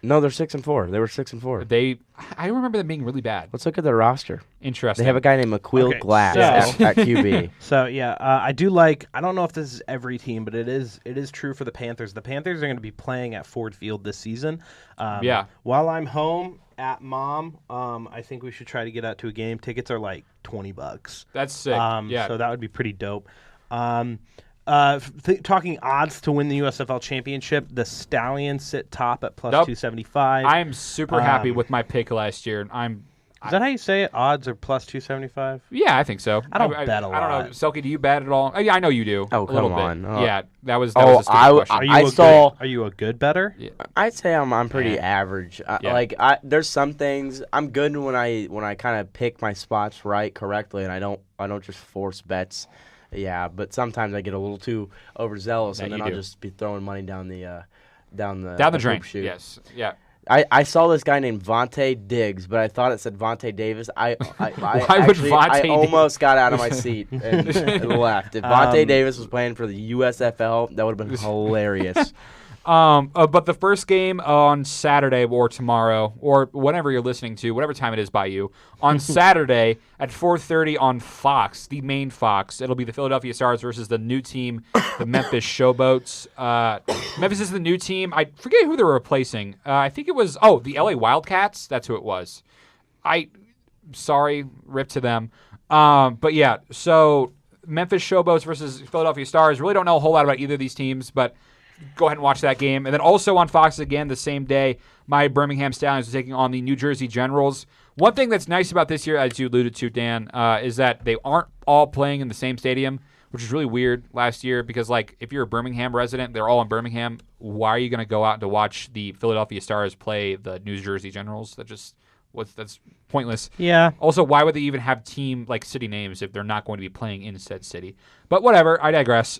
No, they're 6-4. They were 6-4. I remember them being really bad. Let's look at their roster. Interesting. They have a guy named McQuill Okay, Glass so- at QB. So yeah, I do like. I don't know if this is every team, but it is true for the Panthers. The Panthers are going to be playing at Ford Field this season. Yeah. While I'm home at mom, I think we should try to get out to a game. Tickets are like $20. That's sick. Yeah. So that would be pretty dope. Talking odds to win the USFL championship, the Stallions sit top at plus Nope. 275. I am super happy with my pick last year. Is that how you say it? Odds are plus 275? Yeah, I think so. I don't bet a I don't know, lot. Selke, do you bet at all? Yeah, I know you do. Oh, a little come on. bit. Oh. Yeah, that was Oh, a stupid question. Are you a good bettor? I'd say I'm pretty Yeah. average. Yeah. There's some things I'm good when I kind of pick my spots correctly, and I don't just force bets. Yeah, but sometimes I get a little too overzealous, Yeah, and then you I'll do. just be throwing money down the Down the hoop drain. chute. Yes. Yeah. I saw this guy named Vontae Diggs, but I thought it said Vontae Davis. I Why would Vontae I Diggs- almost got out of my seat and left. If Vontae Davis was playing for the USFL, that would have been hilarious. But the first game on Saturday or tomorrow or whenever you're listening to, whatever time it is by you, on Saturday at 4:30 on Fox, the main Fox, it'll be the Philadelphia Stars versus the new team, the Memphis Showboats. Memphis is the new team. I forget who they're replacing. I think it was the LA Wildcats. That's who it was. Sorry, rip to them. But yeah, so Memphis Showboats versus Philadelphia Stars. Really don't know a whole lot about either of these teams, but go ahead and watch that game. And then also on Fox again the same day, my Birmingham Stallions are taking on the New Jersey Generals. One thing that's nice about this year, as you alluded to, Dan, is that they aren't all playing in the same stadium, which is really weird last year because, like, if you're a Birmingham resident, they're all in Birmingham. Why are you going to go out to watch the Philadelphia Stars play the New Jersey Generals? That's pointless. Yeah. Also, why would they even have team, like, city names if they're not going to be playing in said city? But whatever, I digress.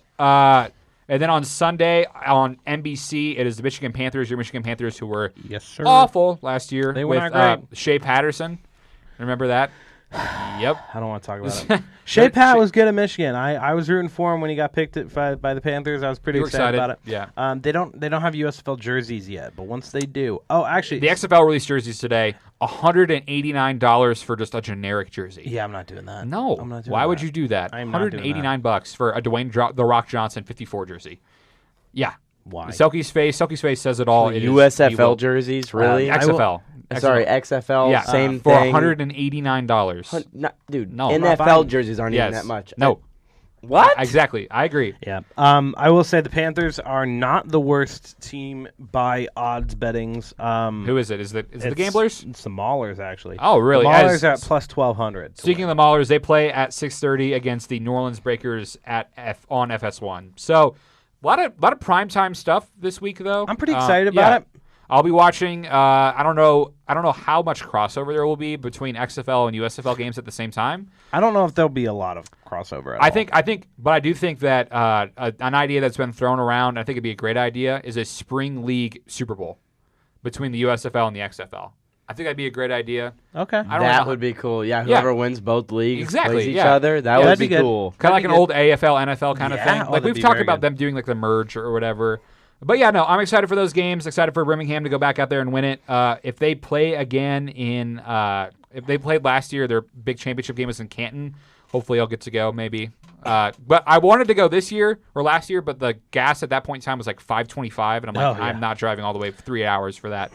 And then on Sunday on NBC, it is the Michigan Panthers, your Michigan Panthers, who were Yes, sir. awful last year They were with not great. Shea Patterson. Remember that? Yep. I don't want to talk about it. Shea Pat was good at Michigan. I was rooting for him when he got picked by the Panthers. I was pretty You were excited about it. Yeah. They don't have USFL jerseys yet, but once they do, actually, The XFL released jerseys today, $189 for just a generic jersey. yeah, I'm not doing that. No. I'm not doing Why would that. you do that? I'm not doing that. $189 for a Dwayne The Rock Johnson 54 jersey. Yeah. Why? Selke's face says it all. It is USFL jerseys, really? XFL. Sorry, XFL, Yeah, same for thing. $189. Dude, No. I'm not NFL buying- jerseys aren't Yes. even that much. No. What? Exactly. I agree. Yeah. I will say the Panthers are not the worst team by odds bettings. Who is it? Is it the It's- Gamblers? It's the Maulers, actually. Oh, really? The Maulers are at As- plus 1,200. Speaking of the Maulers, they play at 6:30 against the New Orleans Breakers on FS1. So a lot of primetime stuff this week, though. I'm pretty excited about it. I'll be watching. I don't know how much crossover there will be between XFL and USFL games at the same time. I don't know if there'll be a lot of crossover at all. But I do think that an idea that's been thrown around, I think it'd be a great idea, is a spring league Super Bowl between the USFL and the XFL. I think that'd be a great idea. Okay. I don't That know. would be cool. Yeah, whoever wins both leagues Exactly, plays each yeah. other. That Yeah, would that'd be be good. cool. Kind of like That'd an be old AFL, NFL kind of Yeah, thing. oh, Like that'd we've be talked very about good. them doing like the merge or whatever. But yeah, no, I'm excited for those games. Excited for Birmingham to go back out there and win it. If they play again if they played last year, their big championship game was in Canton. Hopefully, I'll get to go maybe. But I wanted to go this year or last year, but the gas at that point in time was like $5.25, and I'm like, Oh, yeah. I'm not driving all the way for 3 hours for that.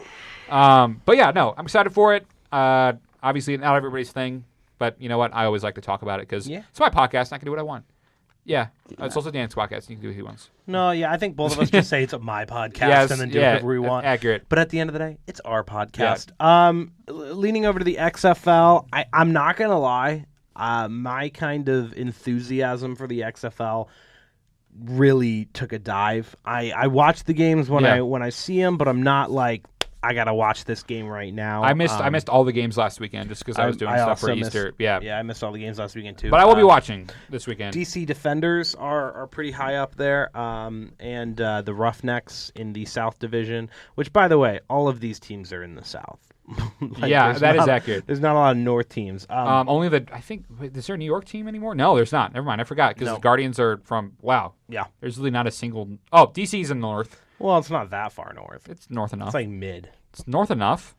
But yeah, no, I'm excited for it. Obviously, not everybody's thing, but you know what? I always like to talk about it because it's my podcast, and I can do what I want. Yeah, it's also Dan's podcast. You can do what he wants. No, yeah, I think both of us just say it's my podcast Yes, and then do yeah, whatever we want. accurate. But at the end of the day, it's our podcast. Leaning over to the XFL, I'm not gonna lie, my kind of enthusiasm for the XFL really took a dive. I watch the games when Yeah. I see them, but I'm not like I gotta watch this game right now. I missed all the games last weekend just because I was doing stuff also for missed- Easter. Yeah, yeah, I missed all the games last weekend too. but I will be watching this weekend. DC Defenders are pretty high up there, and the Roughnecks in the South Division, which, by the way, all of these teams are in the South. Yeah, there's that is not- accurate. There's not a lot of North teams. Only is there a New York team anymore? No, there's not. Never mind, I forgot because No. the Guardians are from. Wow, Yeah. there's really not a single. Oh, DC's in the North. Well, it's not that far north. It's north enough. It's like mid. It's north enough.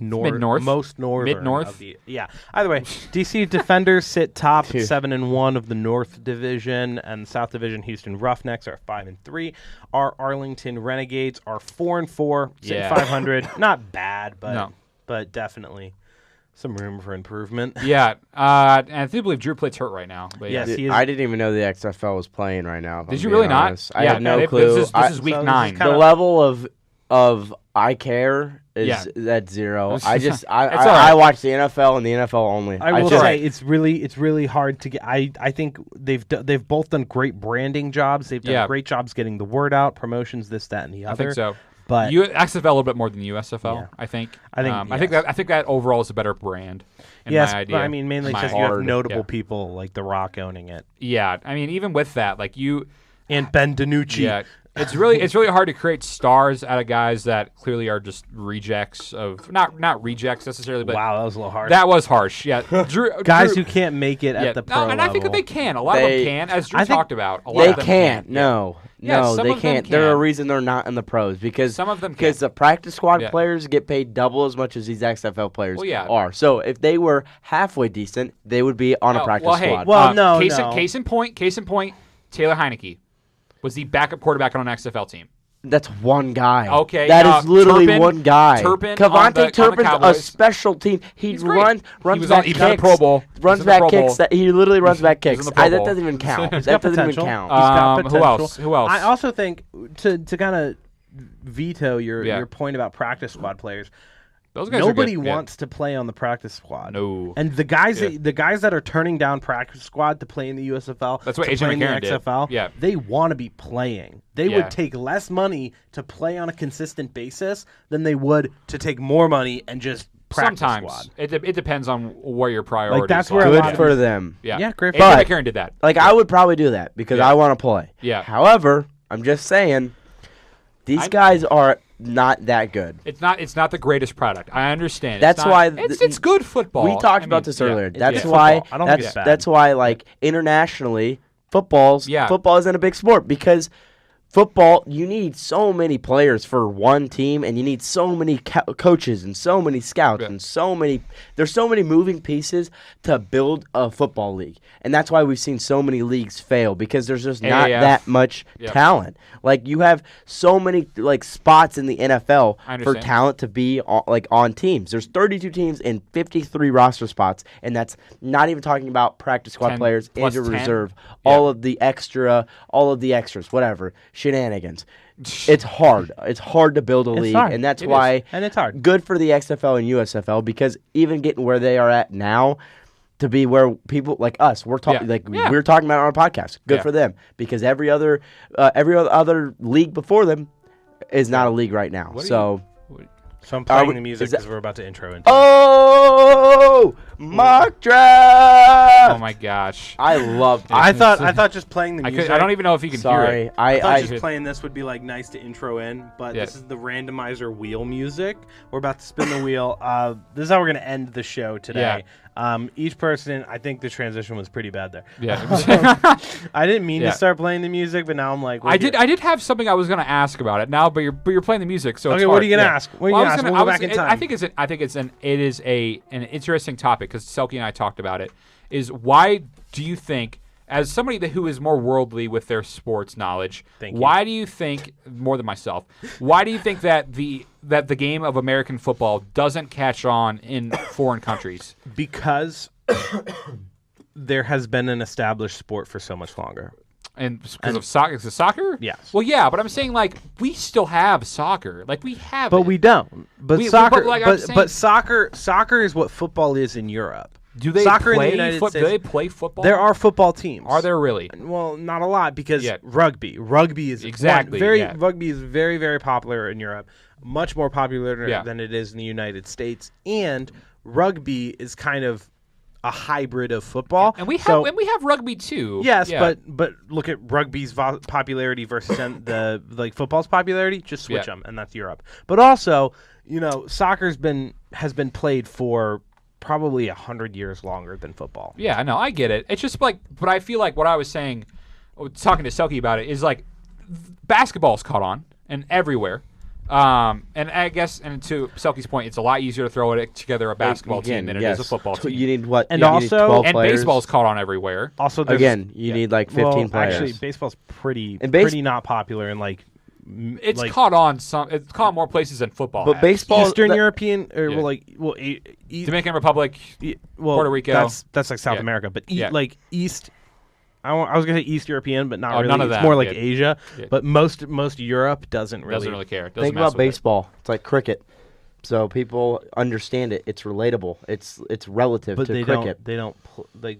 Mid-north. Most northern. Mid-north. Of the, yeah. Either way, DC Defenders sit top at 7-1 of the North Division, and South Division Houston Roughnecks are 5-3. Our Arlington Renegades are 4-4, sitting 500. Not bad, but definitely some room for improvement. Yeah, and I do believe Drew Plitt's hurt right now. But Yes, yeah. he is. I didn't even know the XFL was playing right now. Did you really not? I had no this clue. This is week so this is 9. kinda- The level of I care is at zero. It's all right. I watch the NFL and the NFL only. I will just- say it's really hard to get. I think they've both done great branding jobs. They've done great jobs getting the word out, promotions, this, that, and the other. I think so. But XFL a little bit more than USFL. Yeah. I think. I think that overall is a better brand. In yes, my idea. but I mean mainly My because you have hard- notable people like The Rock owning it Yeah, I mean even with that, like you. and Ben DiNucci. Yeah, it's really hard to create stars out of guys that clearly are just rejects of not rejects necessarily, but Wow, that was a little harsh. that was harsh. Yeah, Guys Drew, who can't make it at the pro and I think that level. they can. A lot of them can, as Drew I think talked about. A lot They of them can't. can. No. Yeah, No, some they of them can't. There's a can. reason they're not in the pros because Some of them because can. the practice squad Yeah. players get paid double as much as these XFL players Well, yeah. are. So if they were halfway decent, they would be on a practice well, hey, squad. Well, no, case in point, Taylor Heineke was the backup quarterback on an XFL team. That's one guy. Okay, that is literally Turpin- one guy. Turpin on Cavante the Turpin's a Cowboys. special team. He He's great. runs He was back on- he was on the kicks. Pro Bowl. He was Runs in the back Pro kicks. Bowl. That he literally runs back He was kicks. in the Pro That Bowl. doesn't even count. He's That got doesn't even potential. count. He's got Who potential. else? Who else? I also think to kind of veto your Yeah. point about practice squad players. Those guys are Nobody good. Yeah. wants to play on the practice squad. No. And the guys Yeah. the guys that are turning down practice squad to play in the USFL, That's what to AJ play in the McCarron did. XFL, Yeah. they want to be playing. They Yeah. would take less money to play on a consistent basis than they would to take more money and just practice Sometimes squad. it depends on where your priorities. that's where a lie. lot Good of for these- them. Yeah, great for AJ But- McCarron did that. Like I would probably do that because Yeah. I want to play. Yeah. However, I'm just saying, these guys are not that good. It's not the greatest product. I understand. That's it's not, why it's good football. We talked I about mean, this yeah, earlier. it's- That's yeah. why. Football. I don't think it's bad. That's why. Like internationally, football isn't a big sport because football you need so many players for one team, and you need so many coaches and so many scouts and so many. There's so many moving pieces to build a football league, and that's why we've seen so many leagues fail because there's just not AAF. that much talent. Like you have so many like spots in the NFL I for understand. talent to be on teams. There's 32 teams and 53 roster spots, and that's not even talking about practice squad 10 players, plus injured 10. reserve, Yeah. all of the extras, whatever shenanigans. It's hard. It's hard to build a league, hard. and that's It why is. And it's hard. good for the XFL and USFL because even getting where they are at now. To be where people like us, we're talking we're talking about it on our podcast. Good for them because every other league before them is not a league right now. So I'm Are playing we- the music is that- because we're about to intro into Oh, mock draft! Oh my gosh. I love this. I thought just playing the music. I don't even know if you can hear Sorry, it. I thought I just playing this would be like nice to intro in, but Yeah. this is the randomizer wheel music. We're about to spin the wheel. This is how we're gonna end the show today. Each person, I think the transition was pretty bad there. Yeah. I didn't mean Yeah. to start playing the music, but now I'm like, I did have something I was gonna ask about it now, but you're playing the music, so it's Okay, what hard. are you gonna Yeah. ask? What are you Well, I gonna was ask? gonna- We'll I go was- back in time. it is an interesting topic because Selke and I talked about it. Is why do you think, as somebody who is more worldly with their sports knowledge, Thank you. why do you think more than myself? Why do you think that the game of American football doesn't catch on in foreign countries? Because there has been an established sport for so much longer. And because of soccer, is it soccer? Yes. Well, yeah, but I'm saying like we still have soccer, like we have, But it. we don't. But We- soccer, but like I'm saying- but soccer is what football is in Europe. Do they soccer play in the United Do States? they play football? There are football teams. Are there really? Well, not a lot because Yeah. rugby is Exactly, yeah. rugby is very, very popular in Europe. Much more popular Yeah. than it is in the United States. And rugby is kind of a hybrid of football. And we have So- rugby too. Yes, Yeah. but look at rugby's popularity versus the like football's popularity. Just switch Yeah. them, and that's Europe. But also, soccer's has been played for probably 100 years longer than football. Yeah, I know. I get it. It's just like, but I feel like what I was saying, talking to Selke about it, is like basketball's caught on and everywhere. And I guess, and to Selke's point, it's a lot easier to throw it together a basketball team than it is a football team. You need what? And you need also- 12 And players. baseball's caught on everywhere. Also, there's, Again, you need like 15 players. Actually, baseball's pretty And pretty not popular in like It's like caught on some. It's caught on more places than football. But has. baseball, Eastern that- European or Yeah. Dominican Republic, well, Puerto Rico. That's like South Yeah. America, but Yeah. like East. I was gonna say East European, but not Oh, really. none of it's that. more like Yeah. Asia. Yeah. But most Europe doesn't really. doesn't really care. Doesn't Think mess about with it. baseball. It's like cricket. So people understand it. It's relatable. It's relative But to they cricket. don't. Like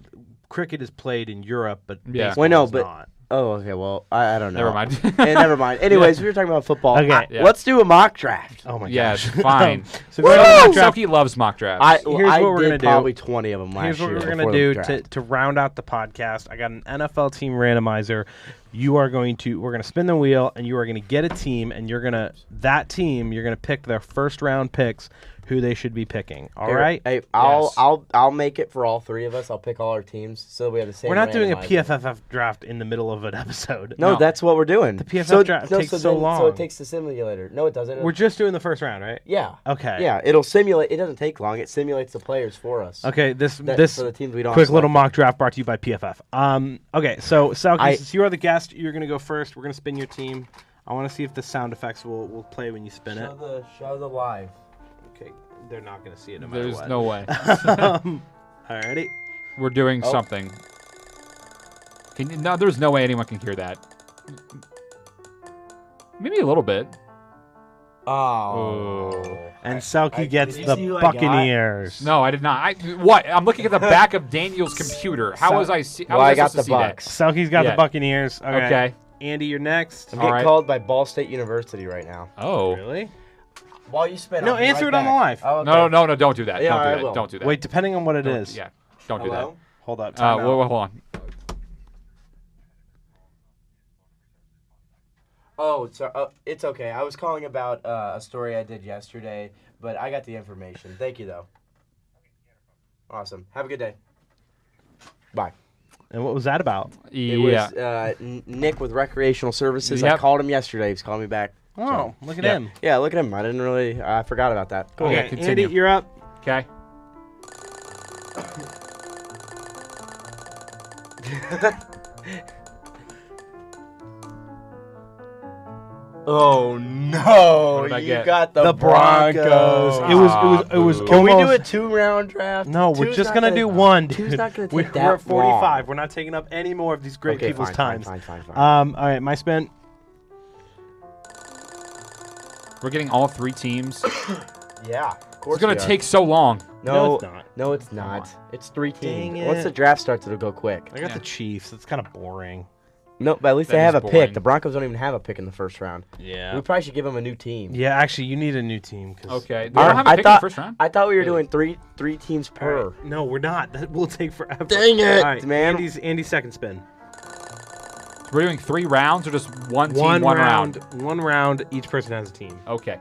cricket is played in Europe, but Yeah. baseball Well, no, is but- not. Oh, okay. Well, I don't know. Never mind. Never mind. Anyways, we were talking about football. Okay. Yeah. Let's do a mock draft. Oh my Yeah, gosh. it's fine. So we're gonna mock draft. Selke loves mock drafts. I Here's what we're did gonna do. probably 20 of them last Here's what year. we're before gonna the do draft. to round out the podcast. I got an NFL team randomizer. We're gonna spin the wheel, and you are gonna get a team, and you're gonna pick their first round picks, who they should be picking. All right. Hey, Yes. I'll make it for all three of us. I'll pick all our teams so we have the same. We're not doing a randomizer. PFF draft in the middle of an episode. No, No. that's what we're doing. The PFF draft takes so long. So it takes the simulator. No, it doesn't. We're just doing the first round, right? yeah. Okay. Yeah, it'll simulate. It doesn't take long. It simulates the players for us. Okay. This For the teams we don't. quick have little selected. mock draft brought to you by PFF. Okay. So Selke, I- since you are the guest, you're gonna go first. We're gonna spin your team. I want to see if the sound effects will play when you spin it. Show the live. Okay. They're not gonna see it no matter There's what. no way. Alrighty. We're doing something. No, there's no way anyone can hear that. Maybe a little bit. Oh. And Selke gets did you the see who I got? Buccaneers. No, I did not. What? I'm looking at the back of Daniel's computer. How was I see? How Well, was I got supposed the to see that? Bucks. Selke's got Yeah. the Buccaneers. Okay. Okay. Andy, you're next. I'm All getting right. called by Ball State University right now. Oh. Really? While you spin, No, I'll be answer right it on the back. live. Oh, okay. No, don't do that. Yeah, don't do I that. will. Don't do that. Wait, depending on what it is. Yeah. Don't do Hello? Hold up. that. Time out. Hold on. Oh, it's okay. I was calling about a story I did yesterday, but I got the information. Thank you, though. Awesome. Have a good day. Bye. And what was that about? It Yeah. was Nick with Recreational Services. I Yep. called him yesterday. He's calling me back. Oh, look at Yeah. him. Yeah, look at him. I didn't really. I forgot about that. Cool. Okay, Okay, continue. Andy, you're up. Okay. Oh no! What did I You get? got the, The Broncos. Broncos. It was. boo. Can we do a almost- 2-round draft? No, we're Two's just not gonna do one. Two's dude. not gonna We're take that at 45. long. We're not taking up any more of these great Okay, people's fine, times. Fine. All right, my spin. We're getting all three teams. Yeah, of course. It's gonna we are. take so long. No, it's not. No, it's not. It's 3 Dang teams. Once it. the draft starts, it'll go quick. I got Yeah. the Chiefs. It's kind of boring. No, but at least That they have is a boring. pick. The Broncos don't even have a pick in the first round. Yeah. We probably should give them a new team. Yeah, actually, you need a new team. Okay. They All don't right, have a pick in the first round. I thought we were Really? doing three teams per. No, we're not. That will take forever. Dang it, All right, man. Andy's second spin. We're doing 3 rounds or just one team, One one round? One round. Each person has a team. Okay.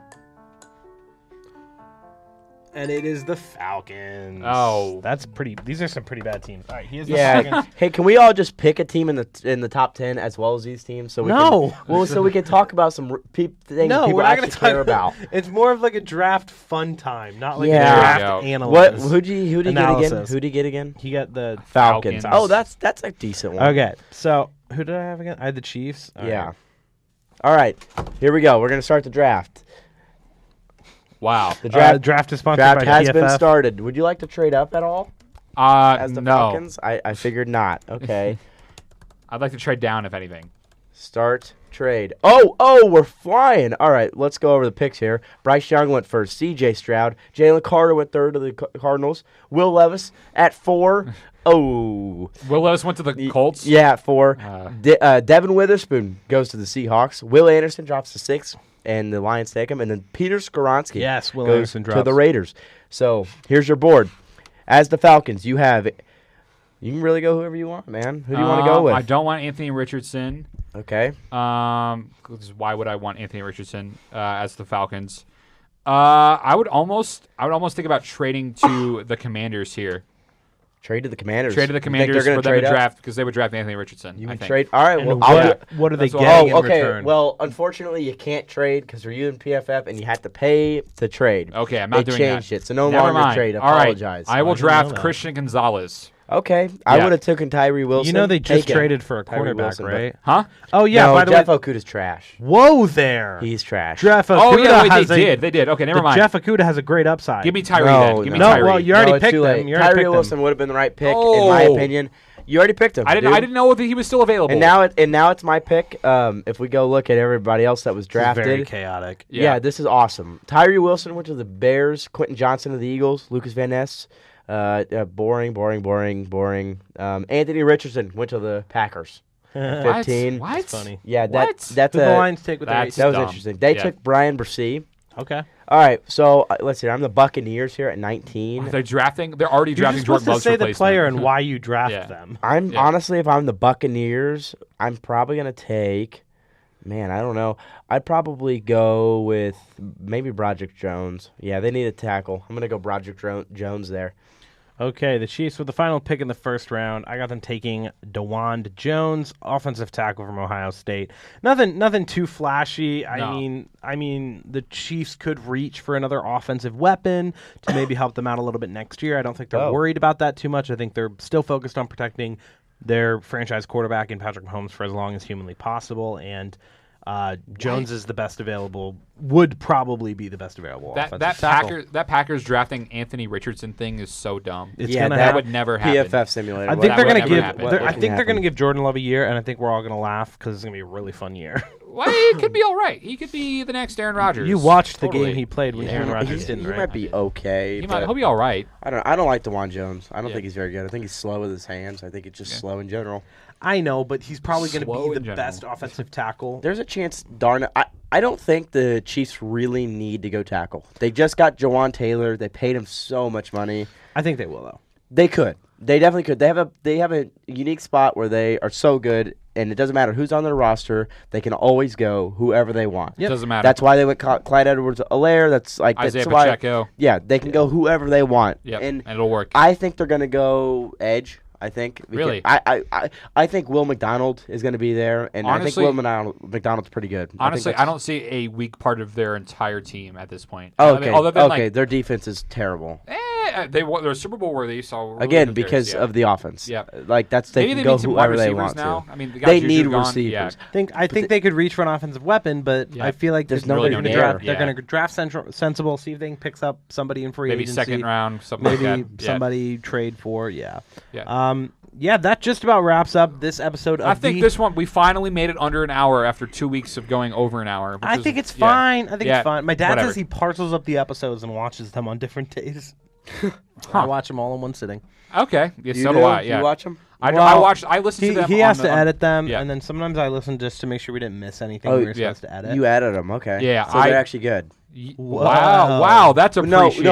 And it is the Falcons. Oh. That's pretty. These are some pretty bad teams. All right, he has the Yeah. Falcons. Hey, can we all just pick a team in the top 10 as well as these teams? So we No. Can, well, so we can talk about some things No, people we're not actually going to talk care about. It's more of like a draft fun time, not like Yeah. a draft There you go. analysis. Who'd he get again? Analysis. Who'd he get again? He got the. Falcons. Falcons. Oh, that's a decent one. Okay, so who did I have again? I had the Chiefs. All Yeah. right. All right. Here we go. We're gonna start the draft. Wow. The draft Draft is sponsored draft by has PFF. been started. Would you like to trade up at all as the No. Falcons? I figured not. Okay. I'd like to trade down if anything. Start trade. Oh, we're flying. All right, let's go over the picks here. Bryce Young went first. C.J. Stroud. Jalen Carter went third to the Cardinals. Will Levis at 4. Oh. Will Levis went to the Colts. Yeah, at 4. Uh. Devin Witherspoon goes to the Seahawks. Will Anderson drops to 6, and the Lions take him. And then Peter Skoronski Yes, Will goes Anderson to drops. the Raiders. So here's your board. As the Falcons, you have. You can really go whoever you want, man. Who do you want to go with? I don't want Anthony Richardson. Okay. 'Cause why would I want Anthony Richardson as the Falcons? I would almost think about trading to the Commanders here. Trade to the Commanders. Trade to the You think Commanders they're for gonna them to trade up? draft because they would draft Anthony Richardson. You I would think. trade? All right. And Well, I'll do. what are they That's what- getting in okay. return? Well, unfortunately, you can't trade because you're using PFF and you have to pay to trade. Okay, I'm not They doing changed that. it, so no Never longer mind. trade. All right. Apologize. I will I didn't know draft that. Christian Gonzalez. Okay, I Yeah. would have taken Tyree Wilson. you know they just Take him. traded for a Tyree cornerback, Wilson, but- right? Huh? Oh yeah. No, by the Jeff way, Okudah's trash. whoa there. He's trash. Jeff Okudah Oh yeah, wait, has they did. They did. Okay, never the mind. Jeff Okudah has a great upside. Give me Tyree No, then. Give me no. No, Tyree. well, you already No, it's picked too him. late. You already Tyree picked him. Wilson would have been the right pick, in my Oh. opinion. You already picked him. I dude. didn't know that he was still available. And now it's my pick. If we go look at everybody else that was This is very drafted, chaotic. yeah, this is awesome. Tyree Wilson went to the Bears. Quentin Johnson of the Eagles. Lucas Van Ness. Boring. Anthony Richardson went to the Packers. What? 15. What? That's funny. Yeah, What? that's Who the a Lions take with their That's that was dumb. interesting. They Yeah. took Brian Bresee. Okay. All right, so let's see. I'm the Buccaneers here at 19. They're drafting. They're already You're drafting just supposed Jordan to Love's say the replacement. player and why you draft Yeah. them. I'm Yeah. honestly, if I'm the Buccaneers, I'm probably gonna take. Man, I don't know. I'd probably go with maybe Broderick Jones. Yeah, they need a tackle. I'm gonna go Broderick Jones there. Okay, the Chiefs with the final pick in the first round. I got them taking DeWand Jones, offensive tackle from Ohio State. Nothing too flashy. No. I mean, the Chiefs could reach for another offensive weapon to maybe help them out a little bit next year. I don't think they're Oh. worried about that too much. I think they're still focused on protecting their franchise quarterback in Patrick Mahomes for as long as humanly possible. And Jones is the best available. Would probably be the best available offensive tackle. That Packers drafting Anthony Richardson thing is so dumb. It's Yeah, gonna That happen. would never happen. PFF simulator. I What- think they're would gonna never give. happen. what I can think they're gonna happen? give Jordan Love a year, and I think we're all gonna laugh because it's gonna be a really fun year. Well, he could be all right. He could be the next Aaron Rodgers. You watched the Totally. game he played when Aaron Rodgers didn't, He right? might be okay. but He'll be all right. I don't like DeWan Jones. I don't Yeah. think he's very good. I think he's slow with his hands. I think it's just slow in general. I know, but he's probably going to Slow be in the general. best offensive tackle. There's a chance, darn it. I don't think the Chiefs really need to go tackle. They just got Jawan Taylor. They paid him so much money. I think they will, though. They could. They definitely could. They have a unique spot where they are so good, and it doesn't matter who's on their roster. They can always go whoever they want. Yep. Doesn't matter. That's why they went Clyde Edwards-Helaire. That's Isaiah why. Pacheco. Yeah, they can go whoever they want. Yep, And and it'll work. I think they're gonna go edge. I think. because Really? I think Will McDonald is going to be there, and Honestly- I think Will McDonald's pretty good. Honestly, think I don't see a weak part of their entire team at this point. Oh, I mean, okay. other than Okay, like, their defense is terrible. they're Super Bowl worthy. So Again, because of the offense. Yeah. Like they maybe can they go need some wide whoever they receivers want now. to. I mean, the guys They Juju need gone, receivers. Yeah. I think they could reach for an offensive weapon, but Yeah. I feel like There's they're nobody going to there. draft. They're Yeah. going to draft sensible. See if they can pick up somebody in free Maybe agency. second round, something Maybe like that. Yeah. somebody trade for. Yeah. Yeah. Yeah, that just about wraps up this episode of I think this one we finally made it under an hour after 2 weeks of going over an hour. I think it's fine. I think Yeah, it's fine. My dad whatever. says he parcels up the episodes and watches them on different days. I Huh. watch them all in one sitting. Okay. Yeah, You so do I. Do Yeah. you watch them? I Well, watched. I listened to them. He on has the- to on- edit them, yeah. and then sometimes I listen just to make sure we didn't miss anything Oh, we were yeah. supposed to edit. You added them, okay. Yeah, so they're actually good. Wow, wow, that's appreciated.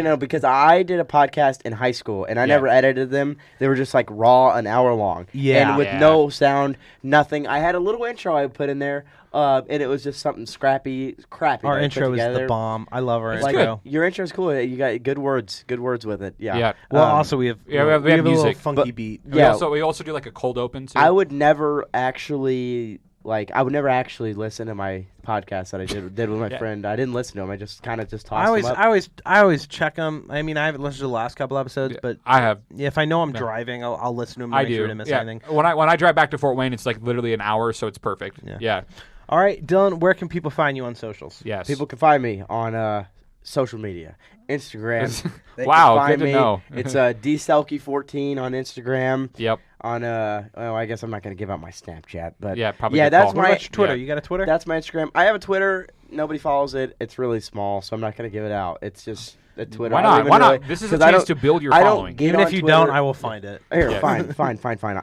No, because I did a podcast in high school and I never edited them. They were just like raw, an hour long. Yeah. and with Yeah. no sound, nothing. I had a little intro I put in there, and it was just something crappy. Our that I put intro is the together. bomb. I love our Like intro. your intro is cool. You got good words with it. Yeah. Yeah. Well, Um, also we have yeah, we have a little music, funky but- beat. Yeah. We also do like a cold open too. I would never actually listen to my podcast that I did with my Yeah. friend. I didn't listen to them. I just kind of just tossed I always, them up. I always check them. I mean, I haven't listened to the last couple episodes, but I have. if I know I'm Yeah. driving, I'll listen to them to I make sure do. I didn't miss Yeah. anything. When I drive back to Fort Wayne, it's like literally an hour, so it's perfect. Yeah. Yeah. All right, Dylan, where can people find you on socials? Yes. People can find me on social media, Instagram. They can Wow, find good to me. know. It's DSelke14 on Instagram. Yep. On I guess I'm not gonna give out my Snapchat, but Yeah, probably yeah, good that's call. What my about your Twitter? Yeah. You got a Twitter? that's my Instagram. I have a Twitter. Nobody follows it. It's really small, so I'm not gonna give it out. It's just a Twitter. Why I don't not? even Why not? really- This is a 'cause I chance don't- to build your I don't following. get Even on if you Twitter. don't, I will find it. Here, Yeah. fine.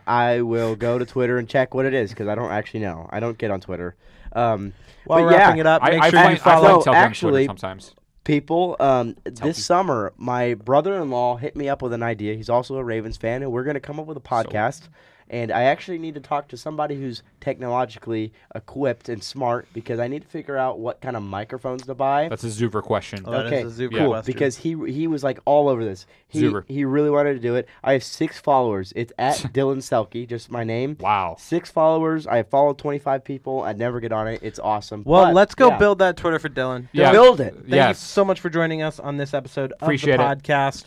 I will go to Twitter and check what it is because I don't actually know. I don't get on Twitter. While but wrapping yeah, it up, make I sure find, you follow. I find Telvin on actually- Twitter sometimes. people, this summer, my brother-in-law hit me up with an idea. He's also a Ravens fan, and we're going to come up with a podcast. And I actually need to talk to somebody who's technologically equipped and smart because I need to figure out what kind of microphones to buy. That's a Zuber question. Oh, that Okay, is a Zuber cool, question. because he was like all over this. Zuber. He really wanted to do it. I have 6 followers. It's at Dylan Selke, just my name. Wow. 6 followers. I followed 25 people. I'd never get on it. It's awesome. Well, But, let's go yeah, build that Twitter for Dylan. Yeah. build it. Thank you Yes. so much for joining us on this episode of Appreciate the it. podcast.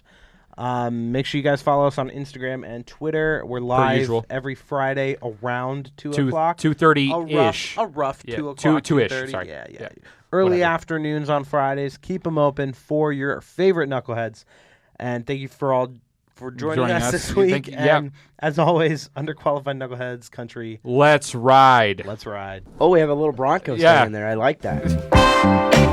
Make sure you guys follow us on Instagram and Twitter. We're live usual. every Friday around 2 2 o'clock. 2:30-ish. A rough Yeah, 2 o'clock. 2-ish, 2:30. sorry. Yeah. Yeah. Early Whatever. afternoons on Fridays. Keep them open for your favorite knuckleheads. And thank you for joining us this week. Thank you. Yeah. And as always, Underqualified Knuckleheads country. Let's ride. Let's ride. Oh, we have a little Bronco Yeah. stand in there. I like that.